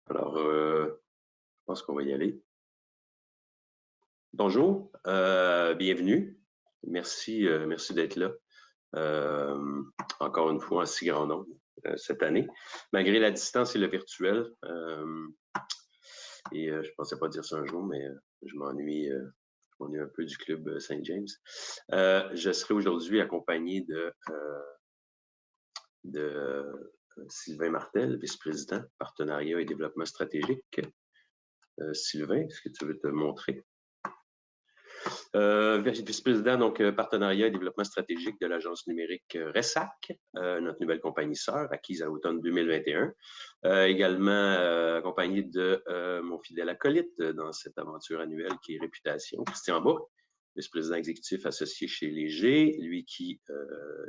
Alors, je pense qu'on va y aller. Bonjour, bienvenue. Merci, merci d'être là. Encore une fois, en si grand nombre cette année, malgré la distance et le virtuel. Je ne pensais pas dire ça un jour, mais je m'ennuie un peu du club Saint James. Je serai aujourd'hui accompagné de Sylvain Martel, vice-président, partenariat et développement stratégique. Sylvain, est-ce que tu veux te montrer? Vice-président, donc partenariat et développement stratégique de l'agence numérique RESAC, notre nouvelle compagnie sœur, acquise à l'automne 2021. Également accompagné de mon fidèle acolyte dans cette aventure annuelle qui est Réputation, Christian Bourque, vice-président exécutif associé chez Léger, lui qui,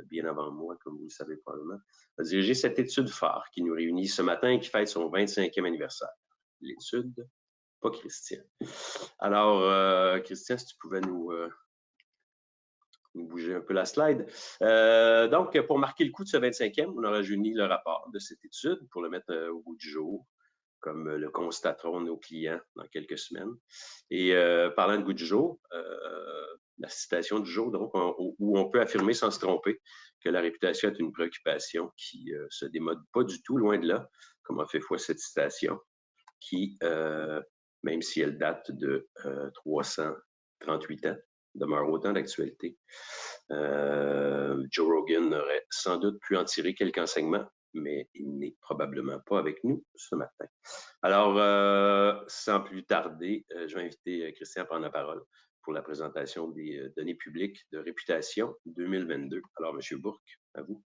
bien avant moi, comme vous le savez probablement, a dirigé cette étude phare qui nous réunit ce matin et qui fête son 25e anniversaire. L'étude, pas Christian. Alors, Christian, si tu pouvais nous bouger un peu la slide. Donc, pour marquer le coup de ce 25e, on a rajeuni le rapport de cette étude pour le mettre au bout du jour, comme le constateront nos clients dans quelques semaines. Et parlant de goût du jour, la citation du jour, donc, où on peut affirmer sans se tromper que la réputation est une préoccupation qui se démode pas du tout, loin de là, comme a fait foi cette citation, qui, même si elle date de 338 ans, demeure autant d'actualité. Joe Rogan aurait sans doute pu en tirer quelques enseignements, mais il n'est probablement pas avec nous ce matin. Alors, sans plus tarder, je vais inviter Christian à prendre la parole pour la présentation des données publiques de réputation 2022. Alors, M. Bourque, à vous.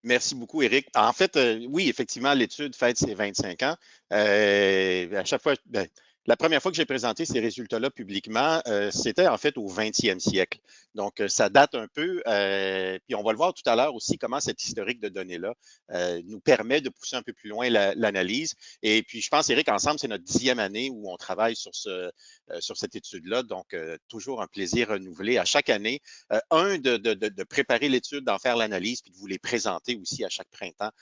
Merci beaucoup, Éric. En fait, oui, effectivement, l'étude fête ses 25 ans. À chaque fois, la première fois que j'ai présenté ces résultats-là publiquement, c'était en fait au 20e siècle. Donc, ça date un peu. Puis, on va le voir tout à l'heure aussi, comment cet historique de données-là nous permet de pousser un peu plus loin l'analyse. Et puis, je pense, Éric, ensemble, c'est notre 10e année où on travaille sur cette étude-là. Donc, toujours un plaisir renouvelé à chaque année. De préparer l'étude, d'en faire l'analyse, puis de vous les présenter aussi à chaque printemps,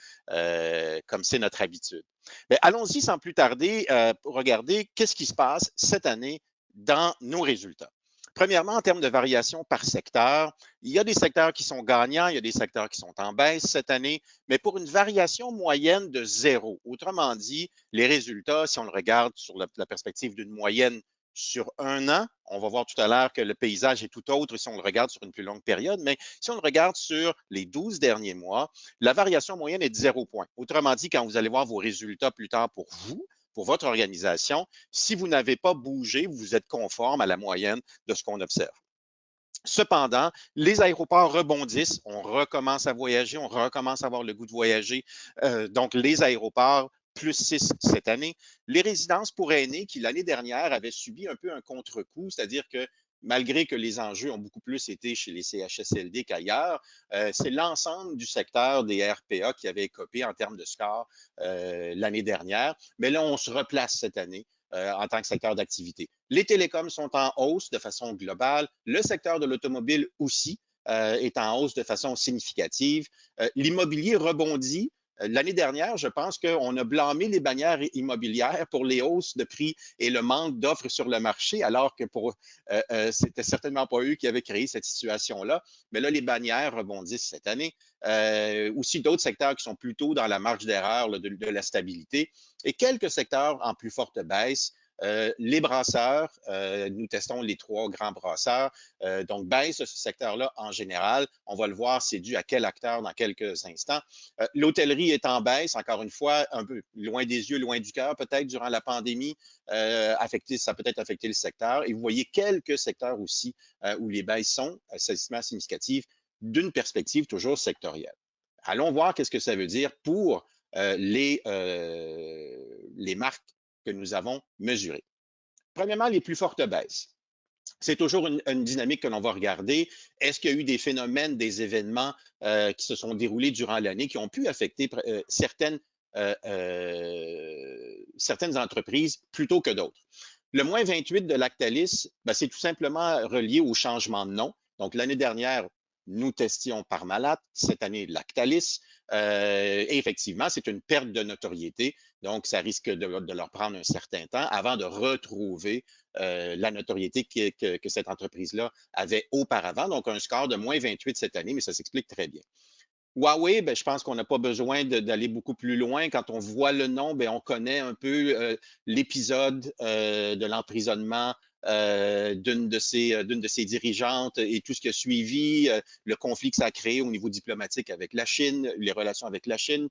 comme c'est notre habitude. Mais allons-y sans plus tarder pour regarder qu'est-ce qui se passe cette année dans nos résultats. Premièrement, en termes de variation par secteur, il y a des secteurs qui sont gagnants, il y a des secteurs qui sont en baisse cette année, mais pour une variation moyenne de 0. Autrement dit, les résultats, si on le regarde sur la perspective d'une moyenne sur un an, on va voir tout à l'heure que le paysage est tout autre si on le regarde sur une plus longue période, mais si on le regarde sur les 12 derniers mois, la variation moyenne est de 0 point. Autrement dit, quand vous allez voir vos résultats plus tard pour vous, pour votre organisation, si vous n'avez pas bougé, vous êtes conforme à la moyenne de ce qu'on observe. Cependant, les aéroports rebondissent, on recommence à voyager, on recommence à avoir le goût de voyager. Donc, les aéroports, plus 6 cette année. Les résidences pour aînés qui, l'année dernière, avaient subi un peu un contre-coup, c'est-à-dire que malgré que les enjeux ont beaucoup plus été chez les CHSLD qu'ailleurs, c'est l'ensemble du secteur des RPA qui avait écopé en termes de score l'année dernière. Mais là, on se replace cette année en tant que secteur d'activité. Les télécoms sont en hausse de façon globale. Le secteur de l'automobile aussi est en hausse de façon significative. L'immobilier rebondit. L'année dernière, je pense qu'on a blâmé les bannières immobilières pour les hausses de prix et le manque d'offres sur le marché, alors que c'était certainement pas eux qui avaient créé cette situation-là. Mais là, les bannières rebondissent cette année. Aussi d'autres secteurs qui sont plutôt dans la marge d'erreur de la stabilité et quelques secteurs en plus forte baisse. Les brasseurs, nous testons les 3 grands brasseurs. Donc, baisse de ce secteur-là en général. On va le voir, c'est dû à quel acteur dans quelques instants. L'hôtellerie est en baisse, encore une fois, un peu loin des yeux, loin du cœur, peut-être durant la pandémie. Ça a peut-être affecté le secteur. Et vous voyez quelques secteurs aussi où les baisses sont significatives d'une perspective toujours sectorielle. Allons voir qu'est-ce que ça veut dire pour les marques que nous avons mesurées. Premièrement, les plus fortes baisses. C'est toujours une dynamique que l'on va regarder. Est-ce qu'il y a eu des phénomènes, des événements qui se sont déroulés durant l'année qui ont pu affecter certaines entreprises plutôt que d'autres? Le moins 28 de Lactalis, c'est tout simplement relié au changement de nom. Donc, l'année dernière, Nous testions Parmalat, cette année Lactalis, et effectivement, c'est une perte de notoriété. Donc, ça risque de leur prendre un certain temps avant de retrouver la notoriété que cette entreprise-là avait auparavant. Donc, un score de moins 28 cette année, mais ça s'explique très bien. Huawei, ben, je pense qu'on n'a pas besoin d'aller beaucoup plus loin. Quand on voit le nom, ben, on connaît un peu l'épisode de l'emprisonnement d'une de ses dirigeantes et tout ce qui a suivi, le conflit que ça a créé au niveau diplomatique avec la Chine, les relations avec la Chine.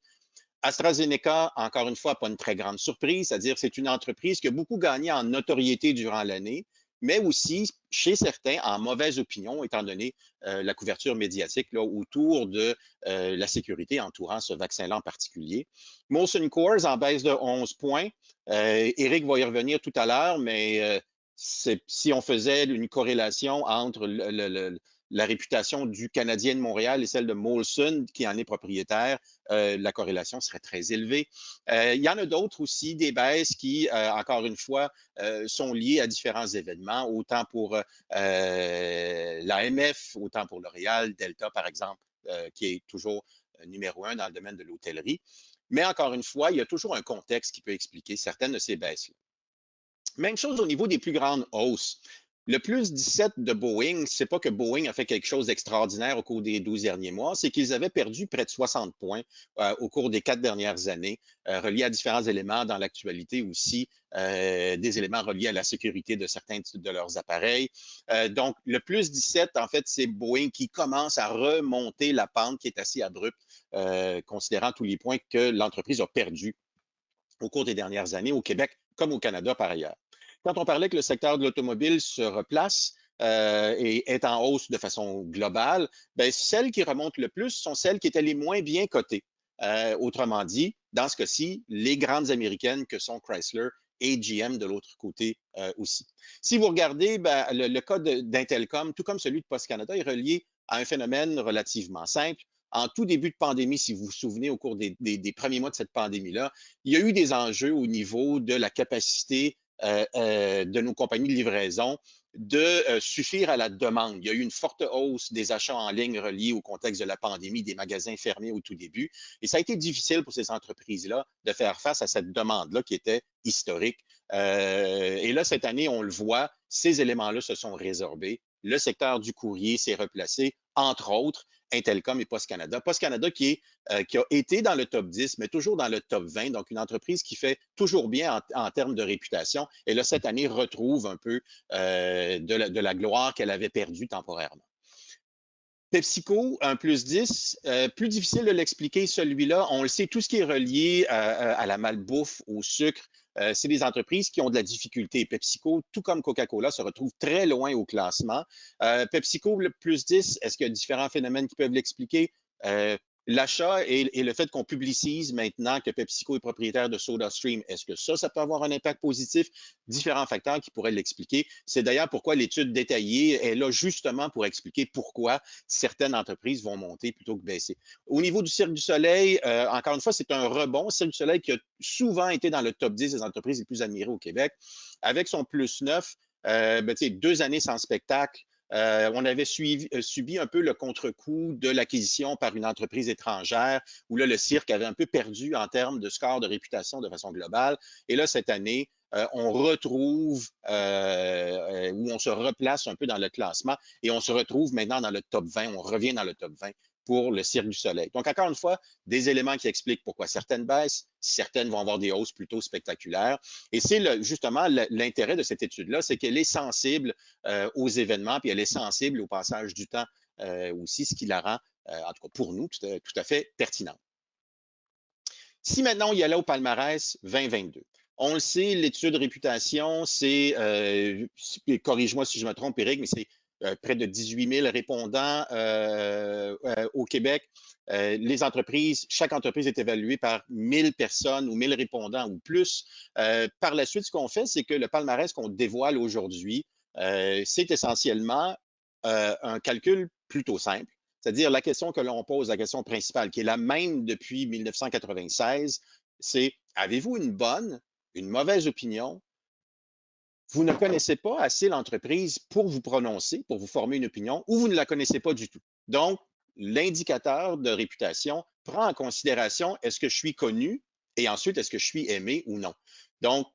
AstraZeneca, encore une fois, pas une très grande surprise, c'est-à-dire c'est une entreprise qui a beaucoup gagné en notoriété durant l'année, mais aussi, chez certains, en mauvaise opinion, étant donné la couverture médiatique là, autour de la sécurité entourant ce vaccin-là en particulier. Molson Coors en baisse de 11 points. Eric va y revenir tout à l'heure, mais si on faisait une corrélation entre la réputation du Canadien de Montréal et celle de Molson, qui en est propriétaire, la corrélation serait très élevée. Il y en a d'autres aussi, des baisses qui, encore une fois, sont liées à différents événements, autant pour l'AMF, autant pour L'Oréal, Delta, par exemple, qui est toujours numéro un dans le domaine de l'hôtellerie. Mais encore une fois, il y a toujours un contexte qui peut expliquer certaines de ces baisses-là. Même chose au niveau des plus grandes hausses. Le plus 17 de Boeing, c'est pas que Boeing a fait quelque chose d'extraordinaire au cours des 12 derniers mois, c'est qu'ils avaient perdu près de 60 points au cours des 4 dernières années, reliés à différents éléments dans l'actualité aussi, des éléments reliés à la sécurité de certains de leurs appareils. Donc, le plus 17, en fait, c'est Boeing qui commence à remonter la pente qui est assez abrupte, considérant tous les points que l'entreprise a perdus au cours des dernières années au Québec comme au Canada par ailleurs. Quand on parlait que le secteur de l'automobile se replace et est en hausse de façon globale, ben, celles qui remontent le plus sont celles qui étaient les moins bien cotées. Autrement dit, dans ce cas-ci, les grandes américaines que sont Chrysler et GM de l'autre côté aussi. Si vous regardez, ben, le cas d'Intelcom, tout comme celui de Post Canada, est relié à un phénomène relativement simple. En tout début de pandémie, si vous vous souvenez, au cours des premiers mois de cette pandémie-là, il y a eu des enjeux au niveau de la capacité de nos compagnies de livraison de suffire à la demande. Il y a eu une forte hausse des achats en ligne reliés au contexte de la pandémie, des magasins fermés au tout début. Et ça a été difficile pour ces entreprises-là de faire face à cette demande-là qui était historique. Et là, cette année, on le voit, ces éléments-là se sont résorbés. Le secteur du courrier s'est replacé, entre autres, Intelcom et Post Canada. Post Canada qui a été dans le top 10, mais toujours dans le top 20, donc une entreprise qui fait toujours bien en termes de réputation. Et là, cette année, retrouve un peu de la gloire qu'elle avait perdue temporairement. PepsiCo, un plus 10, plus difficile de l'expliquer celui-là. On le sait, tout ce qui est relié à la malbouffe, au sucre, c'est des entreprises qui ont de la difficulté. PepsiCo, tout comme Coca-Cola, se retrouve très loin au classement. PepsiCo, le plus 10, est-ce qu'il y a différents phénomènes qui peuvent l'expliquer? L'achat et le fait qu'on publicise maintenant que PepsiCo est propriétaire de SodaStream, est-ce que ça peut avoir un impact positif? Différents facteurs qui pourraient l'expliquer. C'est d'ailleurs pourquoi l'étude détaillée est là justement pour expliquer pourquoi certaines entreprises vont monter plutôt que baisser. Au niveau du Cirque du Soleil, encore une fois, c'est un rebond. Cirque du Soleil qui a souvent été dans le top 10 des entreprises les plus admirées au Québec, avec son plus 9, ben, 2 années sans spectacle. On avait subi un peu le contre-coup de l'acquisition par une entreprise étrangère, où là, le cirque avait un peu perdu en termes de score de réputation de façon globale. Et là, cette année, on retrouve, où on se replace un peu dans le classement et on se retrouve maintenant dans le top 20, on revient dans le top 20 pour le Cirque du Soleil. Donc, encore une fois, des éléments qui expliquent pourquoi certaines baissent, certaines vont avoir des hausses plutôt spectaculaires. Et c'est justement l'intérêt de cette étude-là, c'est qu'elle est sensible aux événements, puis elle est sensible au passage du temps aussi, ce qui la rend, en tout cas pour nous, tout à fait pertinente. Si maintenant on y allait au palmarès 2022, on le sait, l'étude de réputation, c'est, corrige-moi si je me trompe, Eric, mais c'est près de 18 000 répondants au Québec. Les entreprises, chaque entreprise est évaluée par 1000 personnes ou 1000 répondants ou plus. Par la suite, ce qu'on fait, c'est que le palmarès qu'on dévoile aujourd'hui, c'est essentiellement un calcul plutôt simple. C'est-à-dire la question que l'on pose, la question principale, qui est la même depuis 1996, c'est avez-vous une bonne, une mauvaise opinion? Vous ne connaissez pas assez l'entreprise pour vous prononcer, pour vous former une opinion, ou vous ne la connaissez pas du tout. Donc, l'indicateur de réputation prend en considération est-ce que je suis connu et ensuite est-ce que je suis aimé ou non. Donc,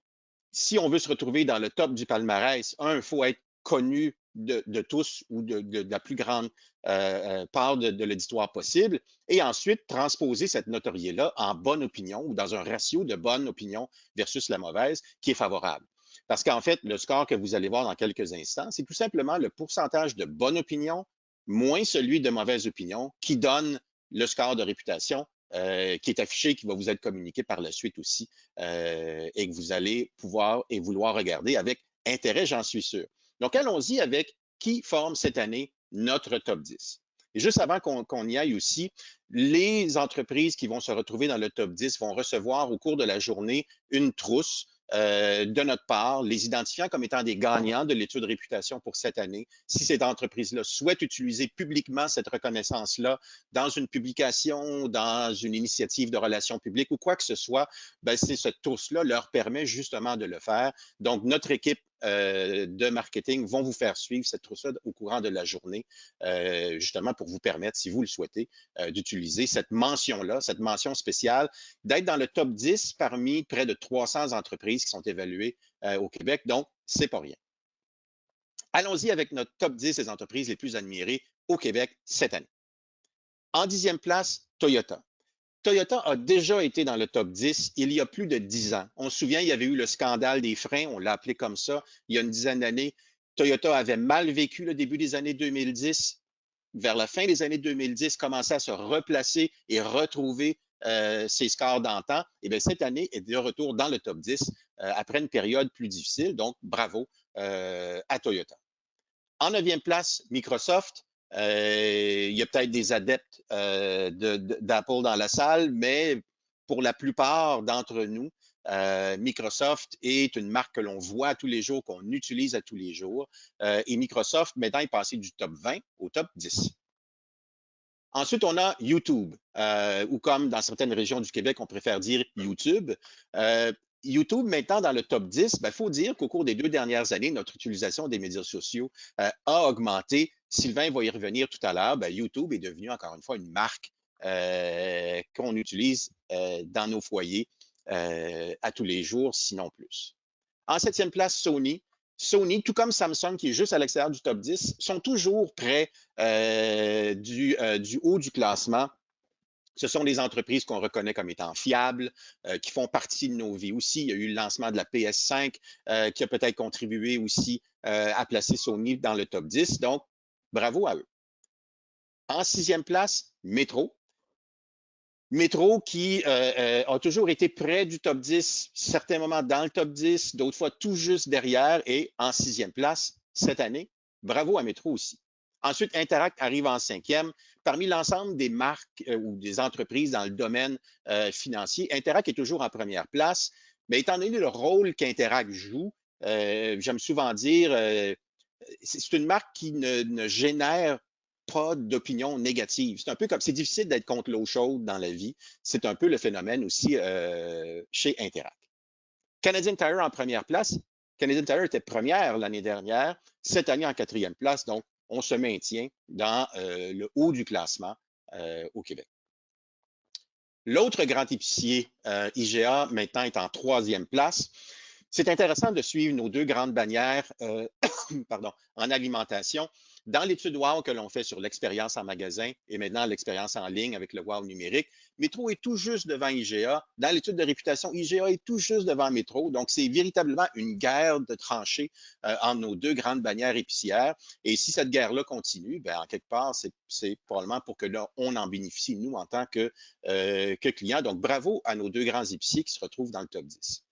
si on veut se retrouver dans le top du palmarès, il faut être connu de tous ou de la plus grande part de l'auditoire possible et ensuite transposer cette notoriété-là en bonne opinion ou dans un ratio de bonne opinion versus la mauvaise qui est favorable. Parce qu'en fait, le score que vous allez voir dans quelques instants, c'est tout simplement le pourcentage de bonne opinion moins celui de mauvaise opinion qui donne le score de réputation qui est affiché, qui va vous être communiqué par la suite aussi et que vous allez pouvoir et vouloir regarder avec intérêt, j'en suis sûr. Donc, allons-y avec qui forme cette année notre top 10. Et juste avant qu'on y aille aussi, les entreprises qui vont se retrouver dans le top 10 vont recevoir au cours de la journée une trousse de notre part, les identifiant comme étant des gagnants de l'étude de réputation pour cette année. Si cette entreprise-là souhaite utiliser publiquement cette reconnaissance-là dans une publication, dans une initiative de relations publiques ou quoi que ce soit, ben c'est cette trousse-là leur permet justement de le faire. Donc, notre équipe de marketing vont vous faire suivre cette trousse-là au courant de la journée, justement pour vous permettre, si vous le souhaitez, d'utiliser cette mention-là, cette mention spéciale, d'être dans le top 10 parmi près de 300 entreprises qui sont évaluées au Québec. Donc, c'est pas rien. Allons-y avec notre top 10 des entreprises les plus admirées au Québec cette année. En 10e place, Toyota. Toyota a déjà été dans le top 10 il y a plus de 10 ans. On se souvient, il y avait eu le scandale des freins, on l'a appelé comme ça, il y a une dizaine d'années. Toyota avait mal vécu le début des années 2010. Vers la fin des années 2010, commençait à se replacer et retrouver ses scores d'antan. Et bien, cette année est de retour dans le top 10 après une période plus difficile. Donc, bravo à Toyota. En 9e place, Microsoft. Il y a peut-être des adeptes d'Apple dans la salle, mais pour la plupart d'entre nous, Microsoft est une marque que l'on voit tous les jours, qu'on utilise à tous les jours. Et Microsoft, maintenant, est passé du top 20 au top 10. Ensuite, on a YouTube, ou comme dans certaines régions du Québec, on préfère dire YouTube. YouTube, maintenant dans le top 10, il faut dire qu'au cours des 2 dernières années, notre utilisation des médias sociaux a augmenté. Sylvain va y revenir tout à l'heure. YouTube est devenu encore une fois une marque qu'on utilise dans nos foyers à tous les jours, sinon plus. En 7e place, Sony. Sony, tout comme Samsung, qui est juste à l'extérieur du top 10, sont toujours près du haut du classement. Ce sont des entreprises qu'on reconnaît comme étant fiables, qui font partie de nos vies aussi. Il y a eu le lancement de la PS5 qui a peut-être contribué aussi à placer Sony dans le top 10. Donc, bravo à eux. En 6e place, Metro. Metro qui a toujours été près du top 10, certains moments dans le top 10, d'autres fois tout juste derrière et en 6e place cette année. Bravo à Metro aussi. Ensuite, Interact arrive en 5e. Parmi l'ensemble des marques ou des entreprises dans le domaine financier, Interact est toujours en première place. Mais étant donné le rôle qu'Interact joue, j'aime souvent dire, c'est une marque qui ne génère pas d'opinion négative. C'est un peu comme, c'est difficile d'être contre l'eau chaude dans la vie. C'est un peu le phénomène aussi chez Interact. Canadian Tire en première place. Canadian Tire était première l'année dernière, cette année en 4e place. Donc, on se maintient dans le haut du classement au Québec. L'autre grand épicier, IGA, maintenant est en 3e place. C'est intéressant de suivre nos 2 grandes bannières pardon, en alimentation. Dans l'étude WOW que l'on fait sur l'expérience en magasin et maintenant l'expérience en ligne avec le WOW numérique, Métro est tout juste devant IGA. Dans l'étude de réputation, IGA est tout juste devant Métro. Donc, c'est véritablement une guerre de tranchées entre nos 2 grandes bannières épicières. Et si cette guerre-là continue, en quelque part, c'est probablement pour que là, on en bénéficie, nous, en tant que clients. Donc, bravo à nos 2 grands épiciers qui se retrouvent dans le top 10.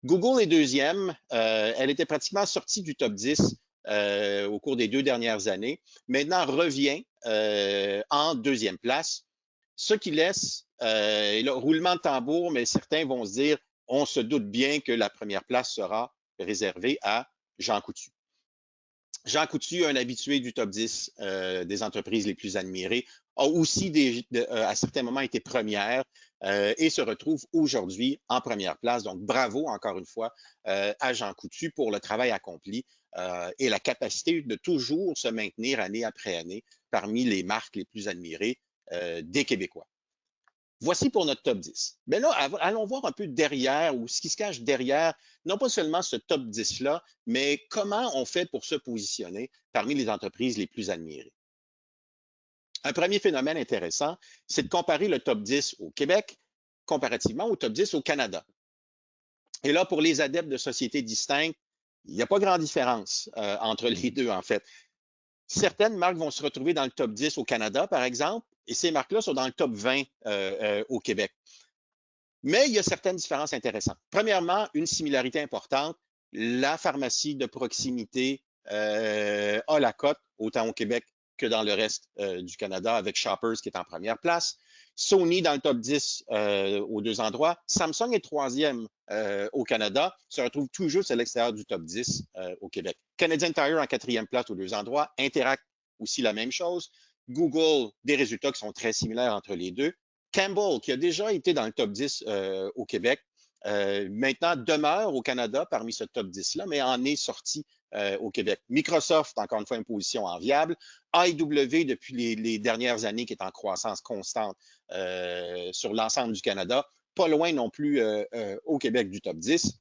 Google est 2e. Elle était pratiquement sortie du top 10 au cours des 2 dernières années. Maintenant, revient en 2e place, ce qui laisse, et là, roulement de tambour, mais certains vont se dire, on se doute bien que la première place sera réservée à Jean Coutu. Jean Coutu, un habitué du top 10 des entreprises les plus admirées, a aussi à certains moments été première et se retrouve aujourd'hui en première place. Donc, bravo encore une fois à Jean Coutu pour le travail accompli et la capacité de toujours se maintenir année après année parmi les marques les plus admirées des Québécois. Voici pour notre top 10. Mais là, allons voir un peu derrière ou ce qui se cache derrière, non pas seulement ce top 10-là, mais comment on fait pour se positionner parmi les entreprises les plus admirées. Un premier phénomène intéressant, c'est de comparer le top 10 au Québec comparativement au top 10 au Canada. Et là, pour les adeptes de sociétés distinctes, il n'y a pas grande différence entre les deux, en fait. Certaines marques vont se retrouver dans le top 10 au Canada, par exemple, et ces marques-là sont dans le top 20 au Québec. Mais il y a certaines différences intéressantes. Premièrement, une similarité importante, la pharmacie de proximité a la cote, autant au Québec que dans le reste du Canada, avec Shoppers qui est en première place. Sony dans le top 10 aux deux endroits. Samsung est troisième au Canada, se retrouve tout juste à l'extérieur du top 10 au Québec. Canadian Tire en quatrième place aux deux endroits. Interact aussi la même chose. Google, des résultats qui sont très similaires entre les deux. Campbell, qui a déjà été dans le top 10 au Québec, maintenant demeure au Canada parmi ce top 10-là, mais en est sorti au Québec. Microsoft, encore une fois, une position enviable. IW, depuis les dernières années, qui est en croissance constante sur l'ensemble du Canada, pas loin non plus au Québec du top 10.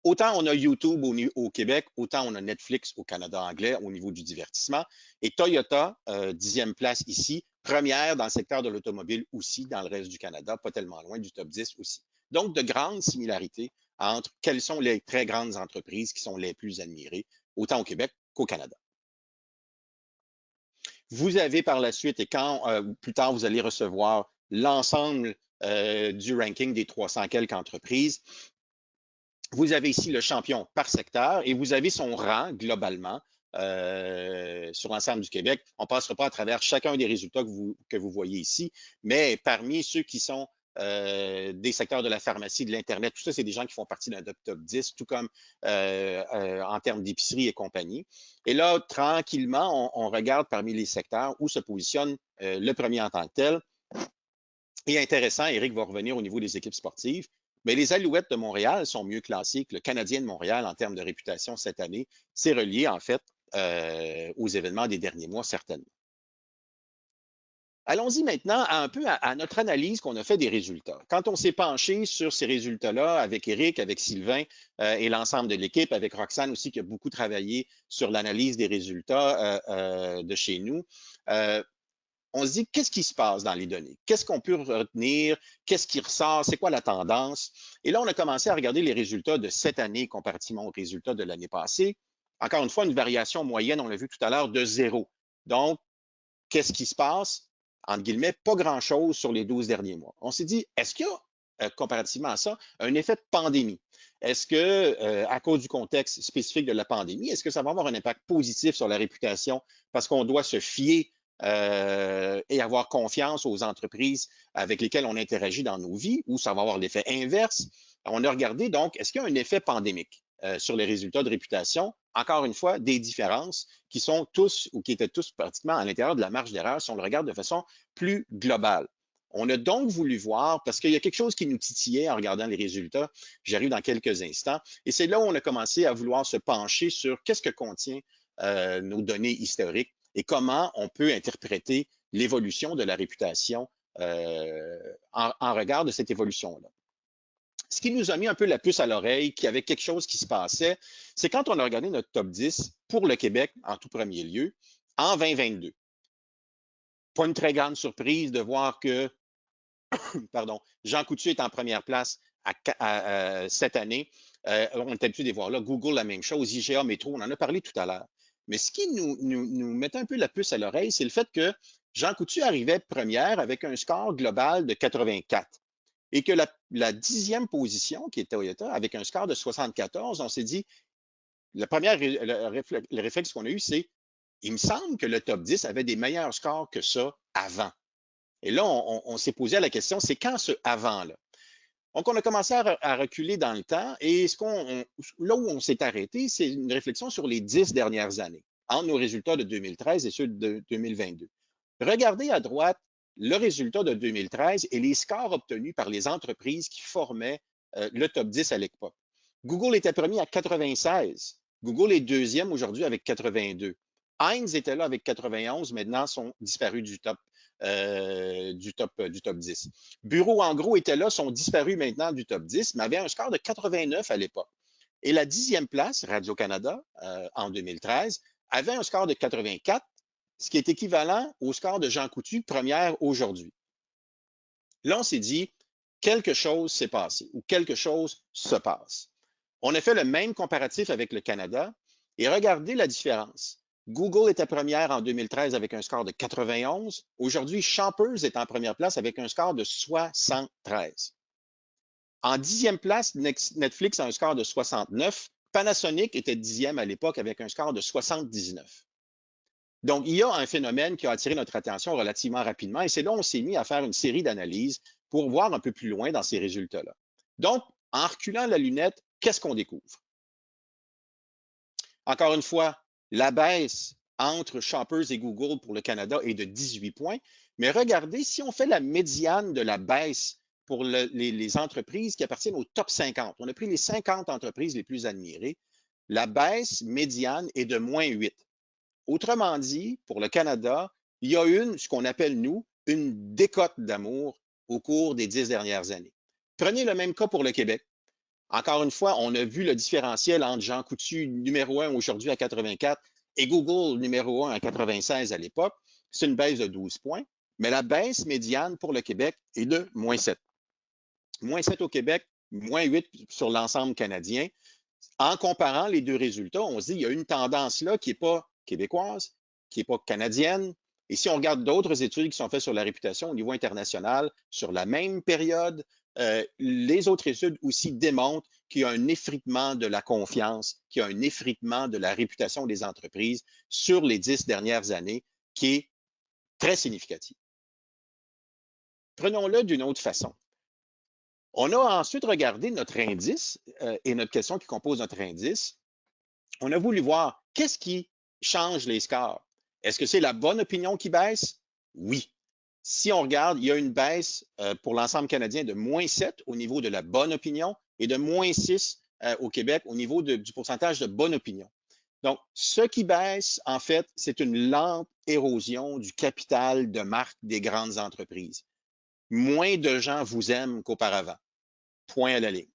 Autant on a YouTube au Québec, autant on a Netflix au Canada anglais au niveau du divertissement. Et Toyota, 10e place ici, première dans le secteur de l'automobile aussi dans le reste du Canada, pas tellement loin du top 10 aussi. Donc, de grandes similarités entre quelles sont les très grandes entreprises qui sont les plus admirées, autant au Québec qu'au Canada. Vous avez par la suite, et quand plus tard vous allez recevoir l'ensemble du ranking des 300 quelques entreprises, vous avez ici le champion par secteur et vous avez son rang globalement sur l'ensemble du Québec. On ne passera pas à travers chacun des résultats que vous voyez ici, mais parmi ceux qui sont des secteurs de la pharmacie, de l'Internet, tout ça, c'est des gens qui font partie d'un top 10, tout comme en termes d'épicerie et compagnie. Et là, tranquillement, on regarde parmi les secteurs où se positionne le premier en tant que tel. Et intéressant, Éric va revenir au niveau des équipes sportives. Mais les Alouettes de Montréal sont mieux classées que le Canadien de Montréal en termes de réputation cette année. C'est relié, en fait, aux événements des derniers mois, certainement. Allons-y maintenant un peu à notre analyse qu'on a fait des résultats. Quand on s'est penché sur ces résultats-là avec Éric, avec Sylvain et l'ensemble de l'équipe, avec Roxane aussi qui a beaucoup travaillé sur l'analyse des résultats de chez nous, on se dit, qu'est-ce qui se passe dans les données? Qu'est-ce qu'on peut retenir? Qu'est-ce qui ressort? C'est quoi la tendance? Et là, on a commencé à regarder les résultats de cette année comparativement aux résultats de l'année passée. Encore une fois, une variation moyenne, on l'a vu tout à l'heure, de 0. Donc, qu'est-ce qui se passe? Entre guillemets, pas grand-chose sur les 12 derniers mois. On s'est dit, est-ce qu'il y a, comparativement à ça, un effet de pandémie? Est-ce que, à cause du contexte spécifique de la pandémie, est-ce que ça va avoir un impact positif sur la réputation parce qu'on doit se fier et avoir confiance aux entreprises avec lesquelles on interagit dans nos vies, ou ça va avoir l'effet inverse? On a regardé donc, est-ce qu'il y a un effet pandémique sur les résultats de réputation? Encore une fois, des différences qui sont tous ou qui étaient tous pratiquement à l'intérieur de la marge d'erreur si on le regarde de façon plus globale. On a donc voulu voir, parce qu'il y a quelque chose qui nous titillait en regardant les résultats, j'arrive dans quelques instants, et c'est là où on a commencé à vouloir se pencher sur qu'est-ce que contient nos données historiques et comment on peut interpréter l'évolution de la réputation en regard de cette évolution-là. Ce qui nous a mis un peu la puce à l'oreille, qu'il y avait quelque chose qui se passait, c'est quand on a regardé notre top 10 pour le Québec en tout premier lieu en 2022. Pas une très grande surprise de voir que pardon, Jean Coutu est en première place cette année. On est habitué de les voir là. Google, la même chose. IGA, Métro, on en a parlé tout à l'heure. Mais ce qui nous mettait un peu la puce à l'oreille, c'est le fait que Jean Coutu arrivait première avec un score global de 84 et que la 10e position, qui est Toyota, avec un score de 74, on s'est dit, le réflexe qu'on a eu, c'est il me semble que le top 10 avait des meilleurs scores que ça avant. Et là, on s'est posé la question, c'est quand ce avant-là? Donc, on a commencé à reculer dans le temps et là où on s'est arrêté, c'est une réflexion sur les 10 dernières années, entre nos résultats de 2013 et ceux de 2022. Regardez à droite le résultat de 2013 et les scores obtenus par les entreprises qui formaient le top 10 à l'époque. Google était premier à 96. Google est deuxième aujourd'hui avec 82. Heinz était là avec 91, maintenant sont disparus du top 10. Bureau en gros était là, sont disparus maintenant du top 10, mais avaient un score de 89 à l'époque. Et la 10e place, Radio-Canada, en 2013, avait un score de 84, ce qui est équivalent au score de Jean Coutu, première aujourd'hui. Là, on s'est dit, quelque chose s'est passé ou quelque chose se passe. On a fait le même comparatif avec le Canada et regardez la différence. Google était première en 2013 avec un score de 91. Aujourd'hui, Shoppers est en première place avec un score de 73. En 10e place, Netflix a un score de 69. Panasonic était 10e à l'époque avec un score de 79. Donc, il y a un phénomène qui a attiré notre attention relativement rapidement et c'est là où on s'est mis à faire une série d'analyses pour voir un peu plus loin dans ces résultats-là. Donc, en reculant la lunette, qu'est-ce qu'on découvre? Encore une fois, la baisse entre Shoppers et Google pour le Canada est de 18 points, mais regardez, si on fait la médiane de la baisse pour les entreprises qui appartiennent au top 50, on a pris les 50 entreprises les plus admirées, la baisse médiane est de moins 8. Autrement dit, pour le Canada, il y a ce qu'on appelle, nous, une décote d'amour au cours des 10 dernières années. Prenez le même cas pour le Québec. Encore une fois, on a vu le différentiel entre Jean Coutu, numéro 1 aujourd'hui à 84, et Google, numéro 1 à 96 à l'époque. C'est une baisse de 12 points, mais la baisse médiane pour le Québec est de moins 7. Moins 7 au Québec, moins 8 sur l'ensemble canadien. En comparant les deux résultats, on se dit qu'il y a une tendance là qui n'est pas québécoise, qui n'est pas canadienne. Et si on regarde d'autres études qui sont faites sur la réputation au niveau international, sur la même période, les autres études aussi démontrent qu'il y a un effritement de la confiance, qu'il y a un effritement de la réputation des entreprises sur les 10 dernières années qui est très significatif. Prenons-le d'une autre façon. On a ensuite regardé notre indice et notre question qui compose notre indice. On a voulu voir qu'est-ce qui change les scores. Est-ce que c'est la bonne opinion qui baisse? Oui. Si on regarde, il y a une baisse pour l'ensemble canadien de moins 7 au niveau de la bonne opinion et de moins 6 au Québec au niveau du pourcentage de bonne opinion. Donc, ce qui baisse, en fait, c'est une lente érosion du capital de marque des grandes entreprises. Moins de gens vous aiment qu'auparavant. Point à la ligne.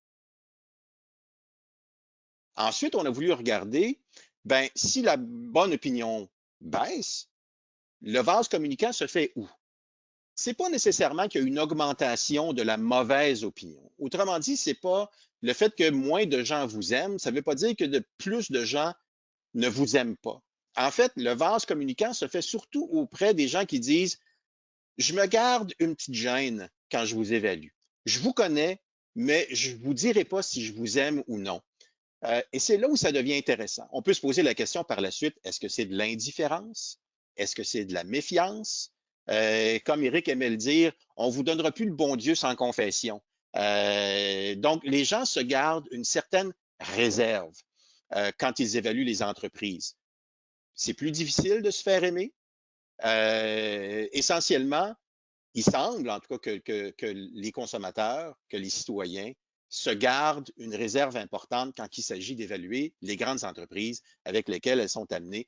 Ensuite, on a voulu regarder, ben, si la bonne opinion baisse, le vase communicant se fait où? Ce n'est pas nécessairement qu'il y a une augmentation de la mauvaise opinion. Autrement dit, ce n'est pas le fait que moins de gens vous aiment, ça ne veut pas dire que de plus de gens ne vous aiment pas. En fait, le vase communicant se fait surtout auprès des gens qui disent je me garde une petite gêne quand je vous évalue. Je vous connais, mais je ne vous dirai pas si je vous aime ou non. Et c'est là où ça devient intéressant. On peut se poser la question par la suite, est-ce que c'est de l'indifférence? Est-ce que c'est de la méfiance? Comme Éric aimait le dire, on ne vous donnera plus le bon Dieu sans confession. Donc, les gens se gardent une certaine réserve quand ils évaluent les entreprises. C'est plus difficile de se faire aimer. Essentiellement, il semble, en tout cas, que les consommateurs, que les citoyens se gardent une réserve importante quand il s'agit d'évaluer les grandes entreprises avec lesquelles elles sont amenées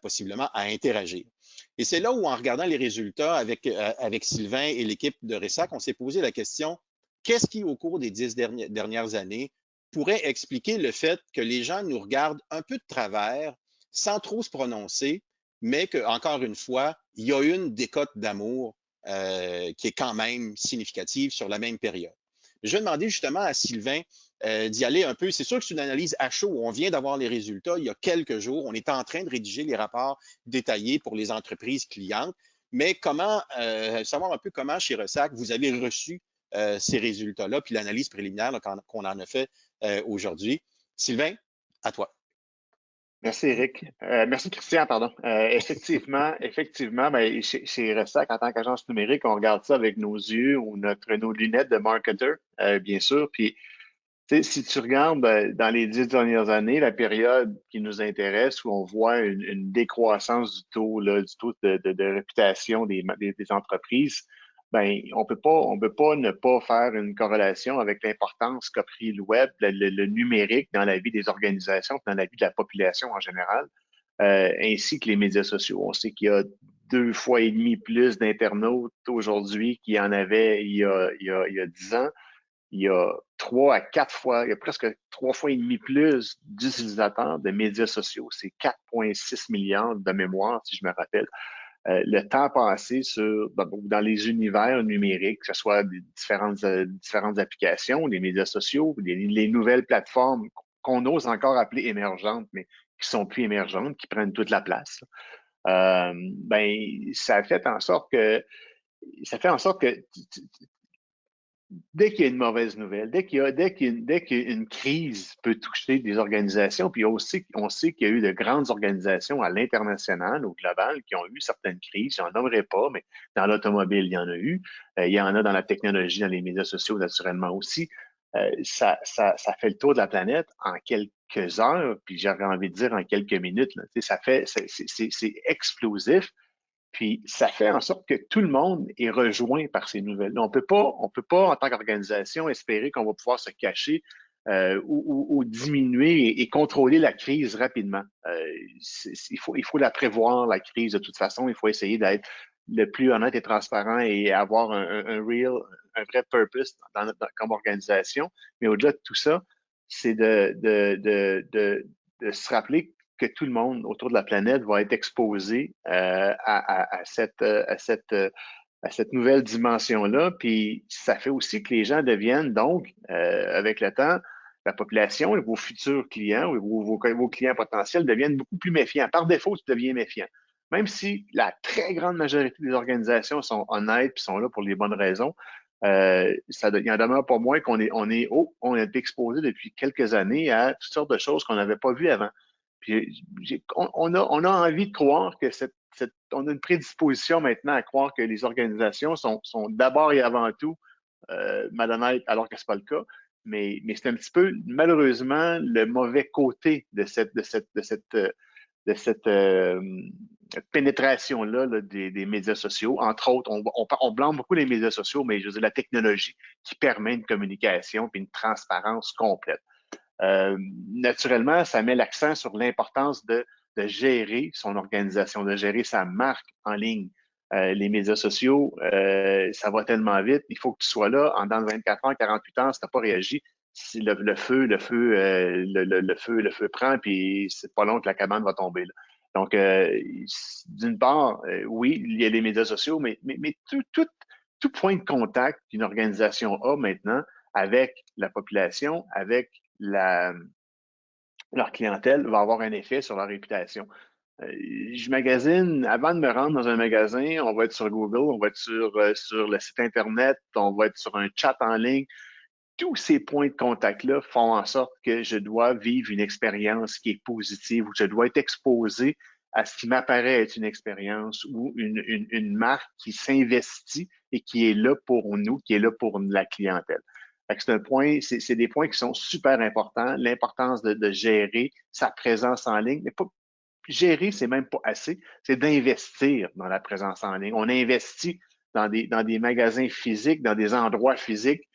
possiblement à interagir. Et c'est là où, en regardant les résultats avec Sylvain et l'équipe de Ressac, on s'est posé la question, qu'est-ce qui, au cours des 10 dernières années, pourrait expliquer le fait que les gens nous regardent un peu de travers, sans trop se prononcer, mais qu'encore une fois, il y a une décote d'amour qui est quand même significative sur la même période. Je vais demander justement à Sylvain d'y aller un peu. C'est sûr que c'est une analyse à chaud. On vient d'avoir les résultats il y a quelques jours. On est en train de rédiger les rapports détaillés pour les entreprises clientes. Mais comment savoir un peu comment chez Ressac vous avez reçu ces résultats-là, puis l'analyse préliminaire qu'on en a fait aujourd'hui. Sylvain, à toi. Merci, Eric. Merci, Christian, pardon. Effectivement, ben, chez Ressac, en tant qu'agence numérique, on regarde ça avec nos yeux ou nos lunettes de marketer, bien sûr. Puis, Si tu regardes dans les 10 dernières années, la période qui nous intéresse, où on voit une décroissance du taux, là, du taux de réputation des entreprises, ben, on peut pas ne pas faire une corrélation avec l'importance qu'a pris le web, le numérique dans la vie des organisations, dans la vie de la population en général, ainsi que les médias sociaux. On sait qu'il y a 2,5 fois plus d'internautes aujourd'hui qu'il y en avait il y a 10 ans. Il y a 3 à 4 fois, il y a presque 3,5 fois plus d'utilisateurs de médias sociaux. C'est 4,6 milliards de mémoire, si je me rappelle. Le temps passé dans les univers numériques, que ce soit des différentes applications, les médias sociaux, les nouvelles plateformes qu'on ose encore appeler émergentes, mais qui sont plus émergentes, qui prennent toute la place. Ben, ça fait en sorte que dès qu'il y a une mauvaise nouvelle, dès qu'il y a une crise peut toucher des organisations, puis aussi, on sait qu'il y a eu de grandes organisations à l'international, au global, qui ont eu certaines crises. J'en nommerai pas, mais dans l'automobile, il y en a eu. Il y en a dans la technologie, dans les médias sociaux, naturellement aussi. Ça fait le tour de la planète en quelques heures, puis j'aurais envie de dire en quelques minutes. Là. C'est explosif. Puis ça fait en sorte que tout le monde est rejoint par ces nouvelles. On peut pas, en tant qu'organisation, espérer qu'on va pouvoir se cacher ou diminuer et contrôler la crise rapidement. Il faut la prévoir, la crise, de toute façon. Il faut essayer d'être le plus honnête et transparent et avoir un vrai purpose comme organisation. Mais au-delà de tout ça, c'est de se rappeler que tout le monde autour de la planète va être exposé à cette nouvelle dimension-là. Puis ça fait aussi que les gens deviennent donc, avec le temps, la population et vos futurs clients ou vos clients potentiels deviennent beaucoup plus méfiants. Par défaut, tu deviens méfiant. Même si la très grande majorité des organisations sont honnêtes et sont là pour les bonnes raisons, il y en demeure pas moins on est exposé depuis quelques années à toutes sortes de choses qu'on n'avait pas vues avant. Puis on a envie de croire que on a une prédisposition maintenant à croire que les organisations sont d'abord et avant tout malhonnêtes, alors que ce n'est pas le cas. Mais c'est un petit peu, malheureusement, le mauvais côté de cette pénétration-là là, des médias sociaux. Entre autres, on blâme beaucoup les médias sociaux, mais je veux dire, la technologie qui permet une communication et une transparence complète. Naturellement, ça met l'accent sur l'importance de gérer son organisation, de gérer sa marque en ligne. Les médias sociaux, ça va tellement vite. Il faut que tu sois là dans 24 heures, 48 heures, si tu n'as pas réagi. Si le feu prend, puis c'est pas long que la cabane va tomber. Là. Donc, d'une part, oui, il y a les médias sociaux, mais tout point de contact qu'une organisation a maintenant avec la population, avec leur clientèle, va avoir un effet sur leur réputation. Je magasine, avant de me rendre dans un magasin, on va être sur Google, on va être sur le site Internet, on va être sur un chat en ligne. Tous ces points de contact-là font en sorte que je dois vivre une expérience qui est positive, ou je dois être exposé à ce qui m'apparaît être une expérience ou une marque qui s'investit et qui est là pour nous, qui est là pour la clientèle. C'est des points qui sont super importants. L'importance de gérer sa présence en ligne, mais pas gérer, c'est même pas assez. C'est d'investir dans la présence en ligne. On investit dans des magasins physiques, dans des endroits physiques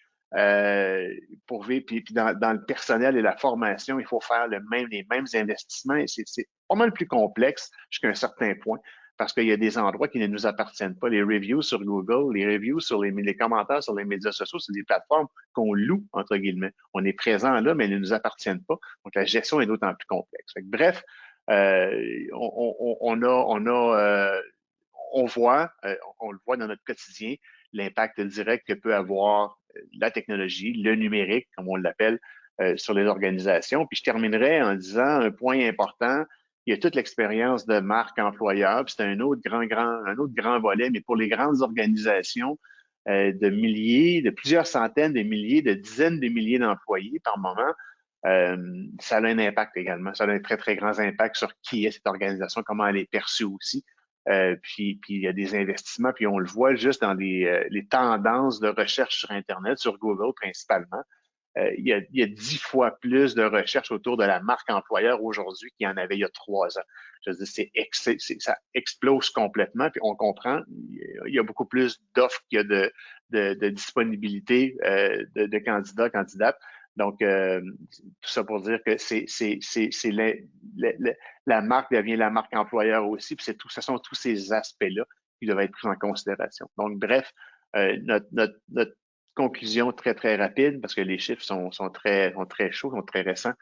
pour vivre. Puis dans le personnel et la formation, il faut faire les mêmes investissements. Et c'est pas mal plus complexe jusqu'à un certain point parce qu'il y a des endroits qui ne nous appartiennent pas. Les reviews sur Google, les reviews sur les commentaires sur les médias sociaux, c'est des plateformes qu'on loue, entre guillemets. On est présent là, mais elles ne nous appartiennent pas. Donc, la gestion est d'autant plus complexe. Bref, on le voit dans notre quotidien, l'impact direct que peut avoir la technologie, le numérique, comme on l'appelle, sur les organisations. Puis je terminerai en disant un point important. Il y a toute l'expérience de marque employeur, puis c'est un autre grand volet, mais pour les grandes organisations de plusieurs centaines de milliers, de dizaines de milliers d'employés par moment, ça a un impact également. Ça a un très, très grand impact sur qui est cette organisation, comment elle est perçue aussi. Puis il y a des investissements, puis on le voit juste dans les tendances de recherche sur Internet, sur Google principalement. il y a 10 fois plus de recherches autour de la marque employeur aujourd'hui qu'il y en avait il y a 3 ans. Je veux dire, ça explose complètement, puis on comprend, il y a beaucoup plus d'offres qu'il y a de disponibilité de candidats, candidates. Donc, tout ça pour dire que la marque devient la marque employeur aussi, puis ce sont tous ces aspects-là qui doivent être pris en considération. Donc, bref, notre conclusion très, très rapide, parce que les chiffres sont très chauds, sont très récents,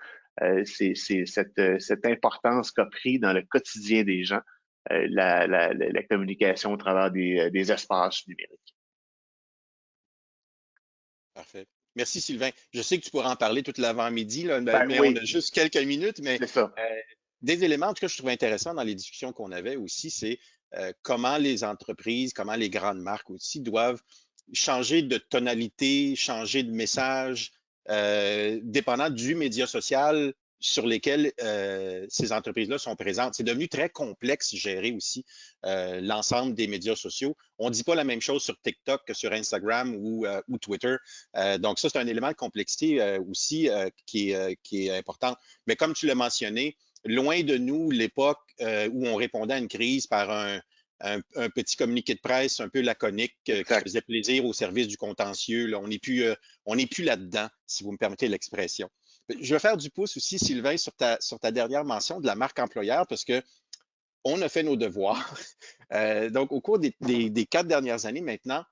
c'est cette importance qu'a pris dans le quotidien des gens la communication au travers des espaces numériques. Parfait. Merci, Sylvain. Je sais que tu pourras en parler toute l'avant-midi, là, Ben mais on oui, a juste quelques minutes. Mais c'est ça. des éléments, en tout cas, je trouve intéressant dans les discussions qu'on avait aussi, c'est comment les entreprises, comment les grandes marques aussi doivent changer de tonalité, changer de message, dépendant du média social sur lesquels ces entreprises-là sont présentes. C'est devenu très complexe gérer aussi l'ensemble des médias sociaux. On ne dit pas la même chose sur TikTok que sur Instagram ou Twitter. Donc ça, c'est un élément de complexité aussi qui est important. Mais comme tu l'as mentionné, loin de nous l'époque où on répondait à une crise par un petit communiqué de presse un peu laconique qui faisait plaisir au service du contentieux. Là. On n'est plus là-dedans, si vous me permettez l'expression. Je vais faire du pouce aussi, Sylvain, sur ta dernière mention de la marque employeur, parce que on a fait nos devoirs. Donc, au cours des 4 dernières années maintenant,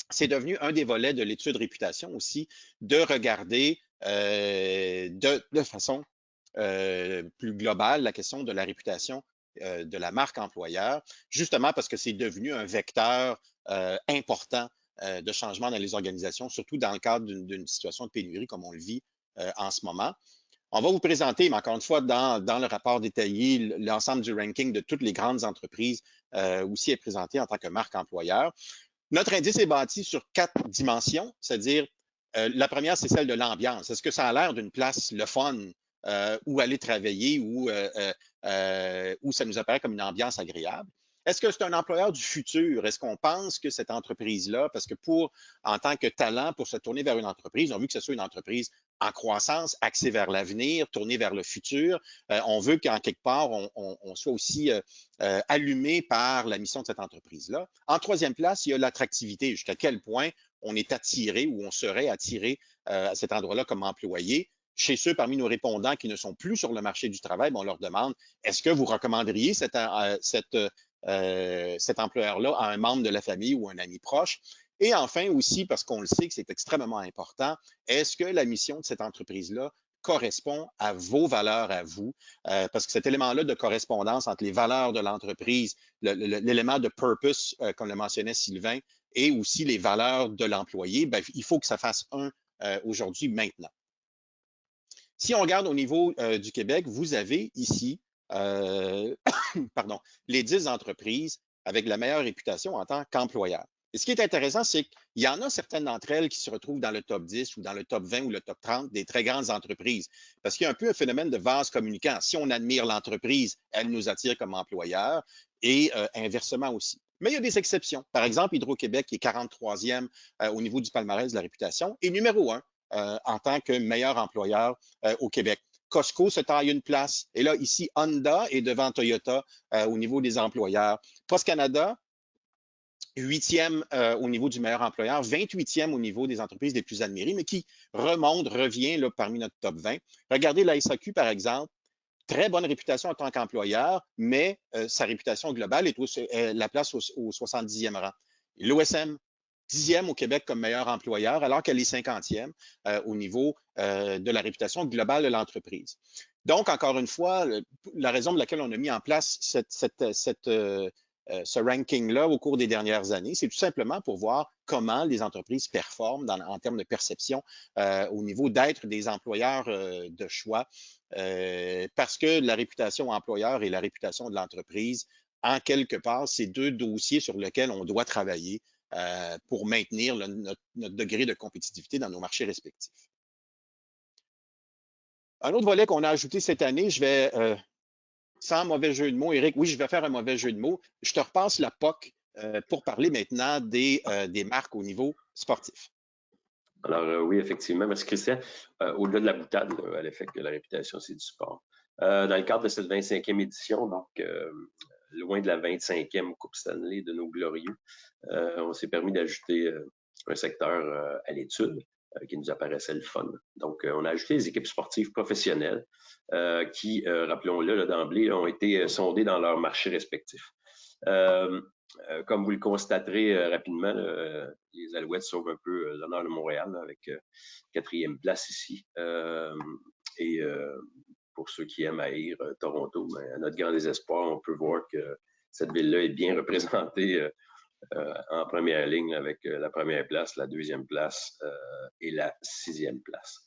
c'est devenu un des volets de l'étude réputation aussi, de regarder de façon plus globale la question de la réputation de la marque employeur, justement parce que c'est devenu un vecteur important de changement dans les organisations, surtout dans le cadre d'une situation de pénurie comme on le vit en ce moment. On va vous présenter, mais encore une fois, dans le rapport détaillé, l'ensemble du ranking de toutes les grandes entreprises aussi est présenté en tant que marque employeur. Notre indice est bâti sur 4 dimensions, c'est-à-dire la première, c'est celle de l'ambiance. Est-ce que ça a l'air d'une place le fun où aller travailler où ça nous apparaît comme une ambiance agréable? Est-ce que c'est un employeur du futur? Est-ce qu'on pense que cette entreprise-là, parce que en tant que talent, pour se tourner vers une entreprise, on veut que ce soit une entreprise en croissance, axée vers l'avenir, tournée vers le futur. On veut qu'en quelque part, on soit aussi allumé par la mission de cette entreprise-là. En troisième place, il y a l'attractivité. Jusqu'à quel point on est attiré ou on serait attiré à cet endroit-là comme employé. Chez ceux parmi nos répondants qui ne sont plus sur le marché du travail, on leur demande est-ce que vous recommanderiez cet employeur-là à un membre de la famille ou un ami proche? Et enfin aussi, parce qu'on le sait que c'est extrêmement important, est-ce que la mission de cette entreprise-là correspond à vos valeurs à vous? Parce que cet élément-là de correspondance entre les valeurs de l'entreprise, l'élément de purpose, comme le mentionnait Sylvain, et aussi les valeurs de l'employé, ben, il faut que ça fasse un aujourd'hui, maintenant. Si on regarde au niveau du Québec, vous avez ici pardon, les 10 entreprises avec la meilleure réputation en tant qu'employeur. Et ce qui est intéressant, c'est qu'il y en a certaines d'entre elles qui se retrouvent dans le top 10 ou dans le top 20 ou le top 30 des très grandes entreprises. Parce qu'il y a un peu un phénomène de vase communicant. Si on admire l'entreprise, elle nous attire comme employeur et inversement aussi. Mais il y a des exceptions. Par exemple, Hydro-Québec, qui est 43e au niveau du palmarès de la réputation, est numéro 1 en tant que meilleur employeur au Québec. Costco se taille une place. Et là, ici, Honda est devant Toyota au niveau des employeurs. Post Canada, 8e au niveau du meilleur employeur, 28e au niveau des entreprises les plus admirées, mais qui revient là, parmi notre top 20. Regardez la SAQ, par exemple. Très bonne réputation en tant qu'employeur, mais sa réputation globale est la place au 70e rang. L'OSM, 10e au Québec comme meilleur employeur, alors qu'elle est 50e au niveau de la réputation globale de l'entreprise. Donc, encore une fois, la raison pour laquelle on a mis en place ce ranking-là au cours des dernières années, c'est tout simplement pour voir comment les entreprises performent en termes de perception au niveau d'être des employeurs de choix, parce que la réputation employeur et la réputation de l'entreprise, en quelque part, c'est 2 dossiers sur lesquels on doit travailler pour maintenir notre degré de compétitivité dans nos marchés respectifs. Un autre volet qu'on a ajouté cette année, je vais sans mauvais jeu de mots, Éric, oui, je vais faire un mauvais jeu de mots. Je te repasse la POC pour parler maintenant des marques au niveau sportif. Alors, oui, effectivement. Merci, Christian. Au-delà de la boutade, là, à l'effet que la réputation, c'est du sport. Dans le cadre de cette 25e édition, donc loin de la 25e Coupe Stanley de nos glorieux, on s'est permis d'ajouter un secteur à l'étude qui nous apparaissait le fun. Donc, on a ajouté les équipes sportives professionnelles qui, rappelons-le d'emblée, ont été sondées dans leurs marchés respectifs. Comme vous le constaterez rapidement, les Alouettes sauvent un peu l'honneur de Montréal là, avec 4e place ici. Et pour ceux qui aiment haïr Toronto, à notre grand désespoir, on peut voir que cette ville-là est bien représentée en première ligne avec la première place, la 2e place et la 6e place.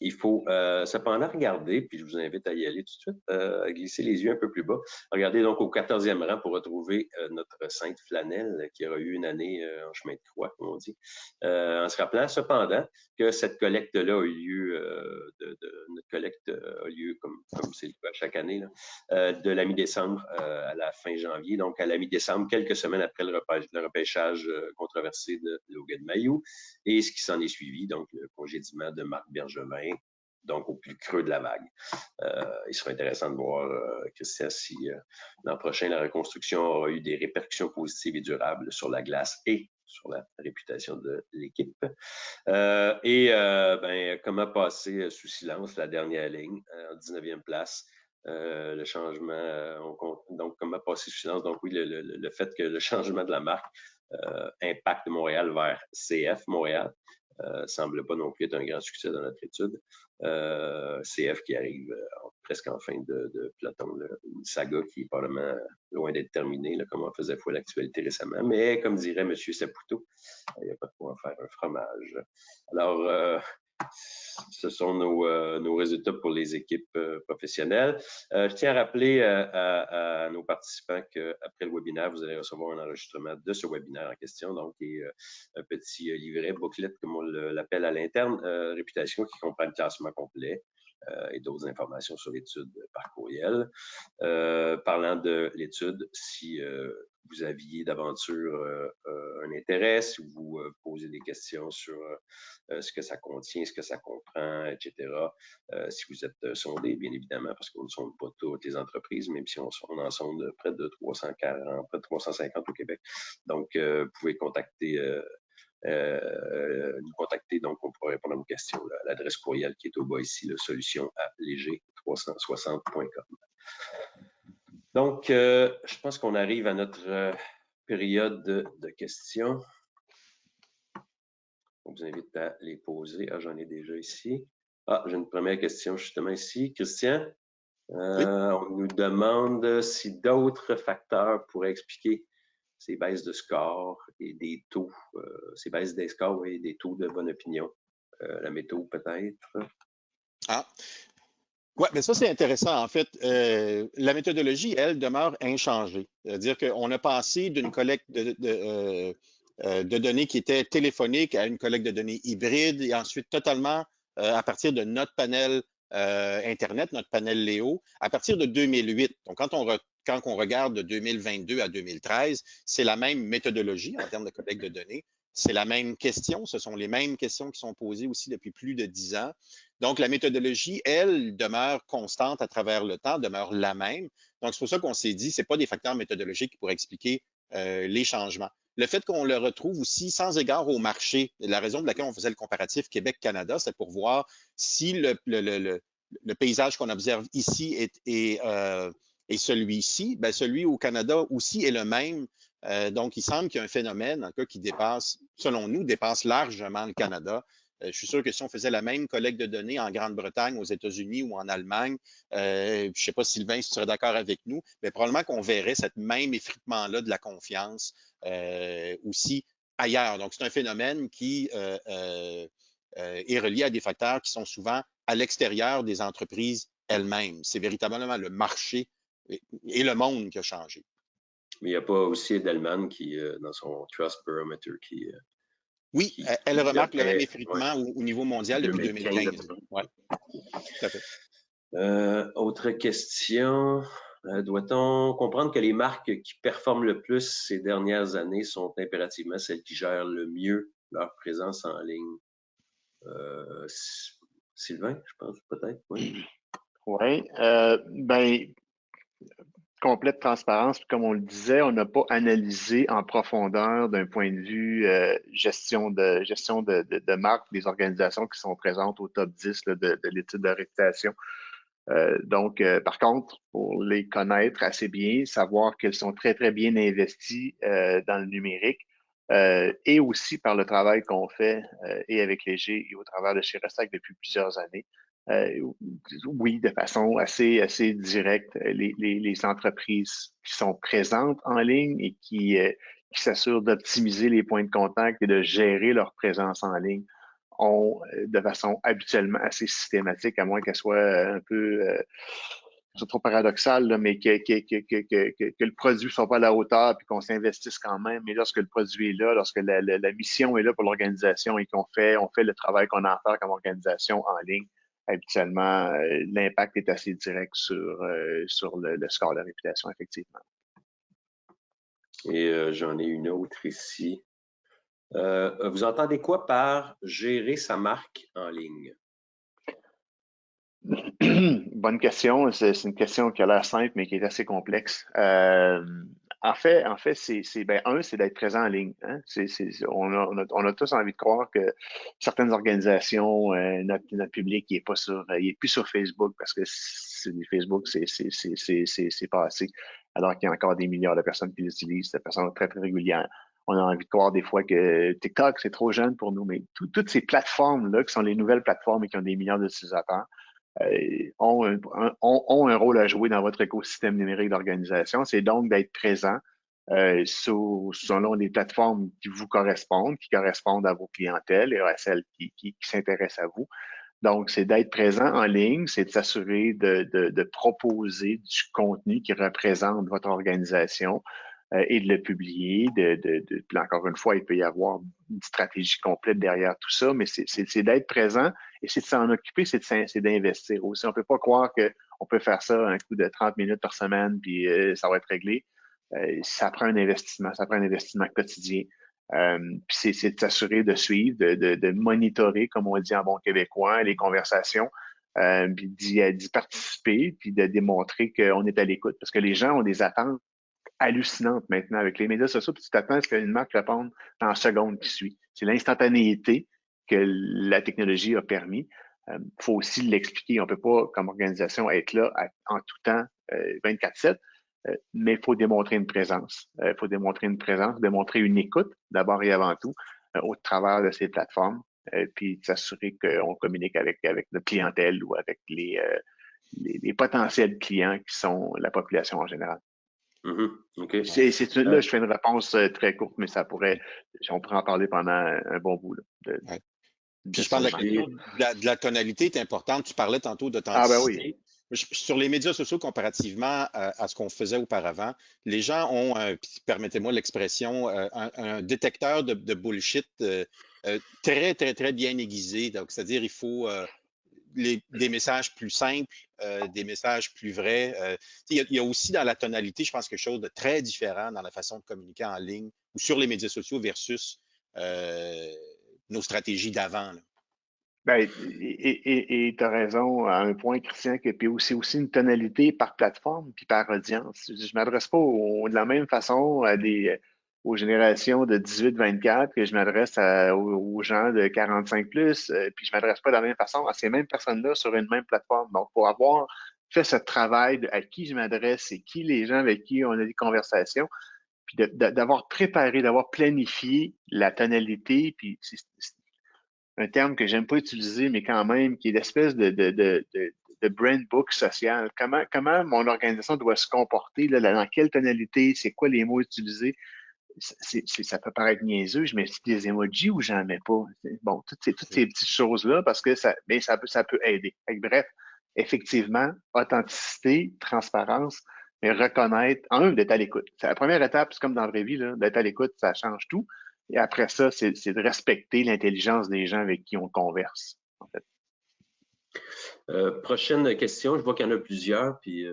Il faut cependant regarder, puis je vous invite à y aller tout de suite, à glisser les yeux un peu plus bas. Regardez donc au 14e rang pour retrouver notre Sainte Flanelle qui aura eu une année en chemin de croix, comme on dit. En se rappelant cependant que cette collecte-là a eu lieu, notre collecte a lieu comme c'est le cas chaque année, là, de la mi-décembre à la fin janvier. Donc à la mi-décembre, quelques semaines après le repêchage controversé de Logan Mailloux et ce qui s'en est suivi, donc le congédiement de Marc Bergevin, donc au plus creux de la vague. Il sera intéressant de voir, Christian, si l'an prochain, la reconstruction aura eu des répercussions positives et durables sur la glace et sur la réputation de l'équipe. Comment passer sous silence la dernière ligne en 19e place. Le changement, donc comment passer sous silence, donc oui, le fait que le changement de la marque impacte Montréal vers CF Montréal. Semble pas non plus être un grand succès dans notre étude. CF qui arrive presque en fin de peloton, là, une saga qui est probablement loin d'être terminée, là, comme on faisait foi l'actualité récemment. Mais comme dirait M. Saputo, il n'y a pas de quoi en faire un fromage. Alors, ce sont nos résultats pour les équipes professionnelles. Je tiens à rappeler à nos participants qu'après le webinaire, vous allez recevoir un enregistrement de ce webinaire en question, donc un petit livret, booklet, comme on l'appelle à l'interne, réputation qui comprend le classement complet et d'autres informations sur l'étude par courriel. Parlant de l'étude, si vous aviez d'aventure un intérêt, si vous posez des questions sur ce que ça contient, ce que ça comprend, etc. Si vous êtes sondé, bien évidemment, parce qu'on ne sonde pas toutes les entreprises, même si on en sonde près de 340, près de 350 au Québec. Donc, vous pouvez nous contacter, donc on pourra répondre à vos questions. L'adresse courriel qui est au bas ici, solution@léger360.com. Donc, je pense qu'on arrive à notre période de questions. On vous invite à les poser. Ah, j'en ai déjà ici. Ah, j'ai une première question justement ici. Christian, Oui. on nous demande si d'autres facteurs pourraient expliquer ces baisses de score et des taux, ces baisses des scores et des taux de bonne opinion. La météo peut-être. Ah. Oui, mais ça, c'est intéressant. En fait, la méthodologie, elle, demeure inchangée. C'est-à-dire qu'on a passé d'une collecte de données qui était téléphonique à une collecte de données hybride et ensuite totalement à partir de notre panel Internet, notre panel Léo, à partir de 2008. Donc, quand on regarde de 2022 à 2013, c'est la même méthodologie en termes de collecte de données. C'est la même question. Ce sont les mêmes questions qui sont posées aussi depuis plus de 10 ans. Donc, la méthodologie, elle, demeure constante à travers le temps, demeure la même. Donc, c'est pour ça qu'on s'est dit, ce n'est pas des facteurs méthodologiques qui pourraient expliquer les changements. Le fait qu'on le retrouve aussi sans égard au marché, la raison de laquelle on faisait le comparatif Québec-Canada, c'est pour voir si le paysage qu'on observe ici est celui-ci, ben celui au Canada aussi est le même. Donc, il semble qu'il y a un phénomène, en cas, qui dépasse, selon nous, dépasse largement le Canada. Je suis sûr que si on faisait la même collecte de données en Grande-Bretagne, aux États-Unis ou en Allemagne, je ne sais pas, Sylvain, si tu serais d'accord avec nous, mais probablement qu'on verrait cette même effritement-là de la confiance aussi ailleurs. Donc, c'est un phénomène qui est relié à des facteurs qui sont souvent à l'extérieur des entreprises elles-mêmes. C'est véritablement le marché et le monde qui a changé. Mais il n'y a pas aussi Edelman qui, dans son Trust Barometer, qui... Oui, elle remarque le même effritement au niveau mondial depuis 2015. Oui, tout à fait. Autre question. Doit-on comprendre que les marques qui performent le plus ces dernières années sont impérativement celles qui gèrent le mieux leur présence en ligne. Sylvain, je pense, peut-être, oui. Oui, ben, complète transparence, puis comme on le disait, on n'a pas analysé en profondeur d'un point de vue gestion de marque des organisations qui sont présentes au top 10 là, de l'étude de réputation. Donc, par contre, pour les connaître assez bien, savoir qu'elles sont très, très bien investies dans le numérique et aussi par le travail qu'on fait et avec Léger et au travers de chez Restac depuis plusieurs années. Oui, de façon assez directe, les entreprises qui sont présentes en ligne et qui s'assurent d'optimiser les points de contact et de gérer leur présence en ligne ont de façon habituellement assez systématique, à moins qu'elle soit un peu c'est trop paradoxal, là, mais que le produit ne soit pas à la hauteur puis qu'on s'investisse quand même. Mais lorsque le produit est là, lorsque la mission est là pour l'organisation et on fait le travail qu'on a à faire comme organisation en ligne, habituellement, l'impact est assez direct sur le score de réputation, effectivement. Et j'en ai une autre ici. Vous entendez quoi par gérer sa marque en ligne? Bonne question. C'est une question qui a l'air simple, mais qui est assez complexe. En fait, c'est d'être présent en ligne. Hein. On a tous envie de croire que certaines organisations, notre public, il est plus sur Facebook parce que Facebook, c'est passé, alors qu'il y a encore des milliards de personnes qui l'utilisent de façon très, très régulière. On a envie de croire des fois que TikTok, c'est trop jeune pour nous, mais toutes ces plateformes-là, qui sont les nouvelles plateformes et qui ont des milliards d'utilisateurs, ont un rôle à jouer dans votre écosystème numérique d'organisation. C'est donc d'être présent selon les plateformes qui vous correspondent, qui correspondent à vos clientèles et à celles qui s'intéressent à vous. Donc, c'est d'être présent en ligne, c'est de s'assurer de proposer du contenu qui représente votre organisation et de le publier. Puis encore une fois, il peut y avoir une stratégie complète derrière tout ça, mais c'est d'être présent et c'est de s'en occuper, c'est d'investir aussi. On peut pas croire qu'on peut faire ça un coup de 30 minutes par semaine, puis ça va être réglé. Ça prend un investissement quotidien. Puis c'est de s'assurer de suivre, de monitorer, comme on dit en bon québécois, les conversations, puis d'y participer, puis de démontrer qu'on est à l'écoute. Parce que les gens ont des attentes hallucinantes maintenant avec les médias sociaux, puis tu t'attends à ce qu'une marque réponde dans la seconde qui suit. C'est l'instantanéité que la technologie a permis. Il faut aussi l'expliquer. On ne peut pas, comme organisation, être là en tout temps, 24/7. Mais il faut démontrer une présence. Il faut démontrer une présence, démontrer une écoute, d'abord et avant tout, au travers de ces plateformes, puis s'assurer qu'on communique avec notre clientèle ou avec les potentiels clients qui sont la population en général. Okay. Là, je fais une réponse très courte, mais on pourrait en parler pendant un bon bout. Là, ouais. Puis je pense que de la tonalité est importante. Tu parlais tantôt d'authenticité. Ah ben oui. Sur les médias sociaux, comparativement à ce qu'on faisait auparavant, les gens ont, permettez-moi l'expression, un détecteur de bullshit très, très, très bien aiguisé. Donc, c'est-à-dire, il faut des messages plus simples, des messages plus vrais. Il y a aussi dans la tonalité, je pense, quelque chose de très différent dans la façon de communiquer en ligne ou sur les médias sociaux versus nos stratégies d'avant. Ben, et tu as raison à un point, Christian, que puis aussi une tonalité par plateforme puis par audience. Je m'adresse pas de la même façon aux générations de 18-24 que je m'adresse aux gens de 45 plus, puis je m'adresse pas de la même façon à ces mêmes personnes-là sur une même plateforme. Donc, pour avoir fait ce travail à qui je m'adresse et qui les gens avec qui on a des conversations, puis d'avoir préparé, d'avoir planifié la tonalité, puis c'est un terme que j'aime pas utiliser, mais quand même, qui est l'espèce de brand book social. Comment mon organisation doit se comporter, là, dans quelle tonalité, c'est quoi les mots utilisés. Ça peut paraître niaiseux, je mets des emojis ou j'en mets pas. Bon, toutes ces petites choses-là, parce que ça peut aider. Bref, effectivement, authenticité, transparence, mais reconnaître, d'être à l'écoute. C'est la première étape, c'est comme dans la vraie vie, là, d'être à l'écoute, ça change tout. Et après ça, c'est de respecter l'intelligence des gens avec qui on converse, en fait. Prochaine question, je vois qu'il y en a plusieurs, puis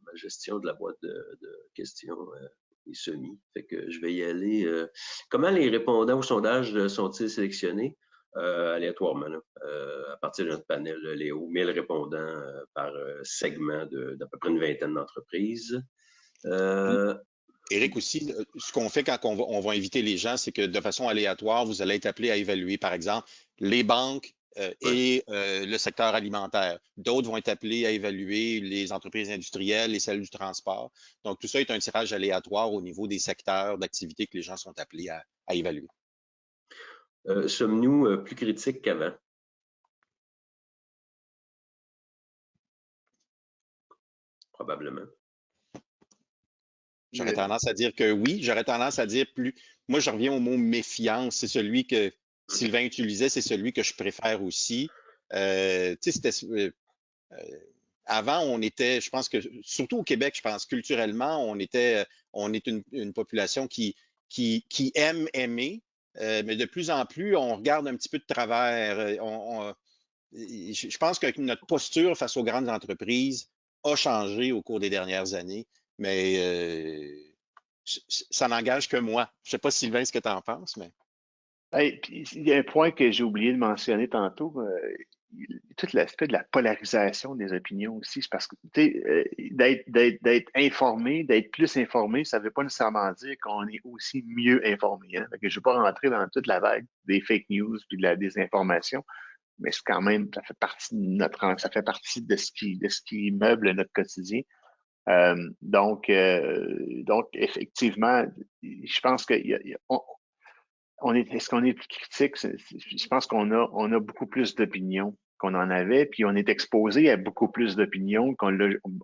ma gestion de la boîte de questions et semis. Fait que je vais y aller. Comment les répondants au sondage sont-ils sélectionnés? Aléatoirement, là, à partir de notre panel, Léo, 1000 répondants par segment d'à peu près une vingtaine d'entreprises. Éric, aussi, ce qu'on fait quand on va inviter les gens, c'est que de façon aléatoire, vous allez être appelé à évaluer, par exemple, les banques et le secteur alimentaire. D'autres vont être appelés à évaluer les entreprises industrielles et celles du transport. Donc, tout ça est un tirage aléatoire au niveau des secteurs d'activité que les gens sont appelés à évaluer. Sommes-nous plus critiques qu'avant? Probablement. J'aurais tendance à dire que oui. J'aurais tendance à dire plus. Moi, je reviens au mot méfiance. C'est celui que Sylvain utilisait, c'est celui que je préfère aussi. Tu sais, avant, on était, je pense que, surtout au Québec, je pense, culturellement, on est une population qui aime aimer, mais de plus en plus, on regarde un petit peu de travers. Je pense que notre posture face aux grandes entreprises a changé au cours des dernières années, mais ça n'engage que moi. Je ne sais pas, Sylvain, ce que tu en penses, mais. Hey, puis, il y a un point que j'ai oublié de mentionner tantôt, tout l'aspect de la polarisation des opinions aussi, c'est parce que d'être informé, d'être plus informé, ça ne veut pas nécessairement dire qu'on est aussi mieux informé. Hein? Je ne vais pas rentrer dans toute la vague des fake news et de la désinformation, mais c'est quand même, ça fait partie de ça fait partie de ce qui meuble notre quotidien. Donc, effectivement, je pense que est-ce qu'on est plus critique? Je pense on a beaucoup plus d'opinions qu'on en avait, puis on est exposé à beaucoup plus d'opinions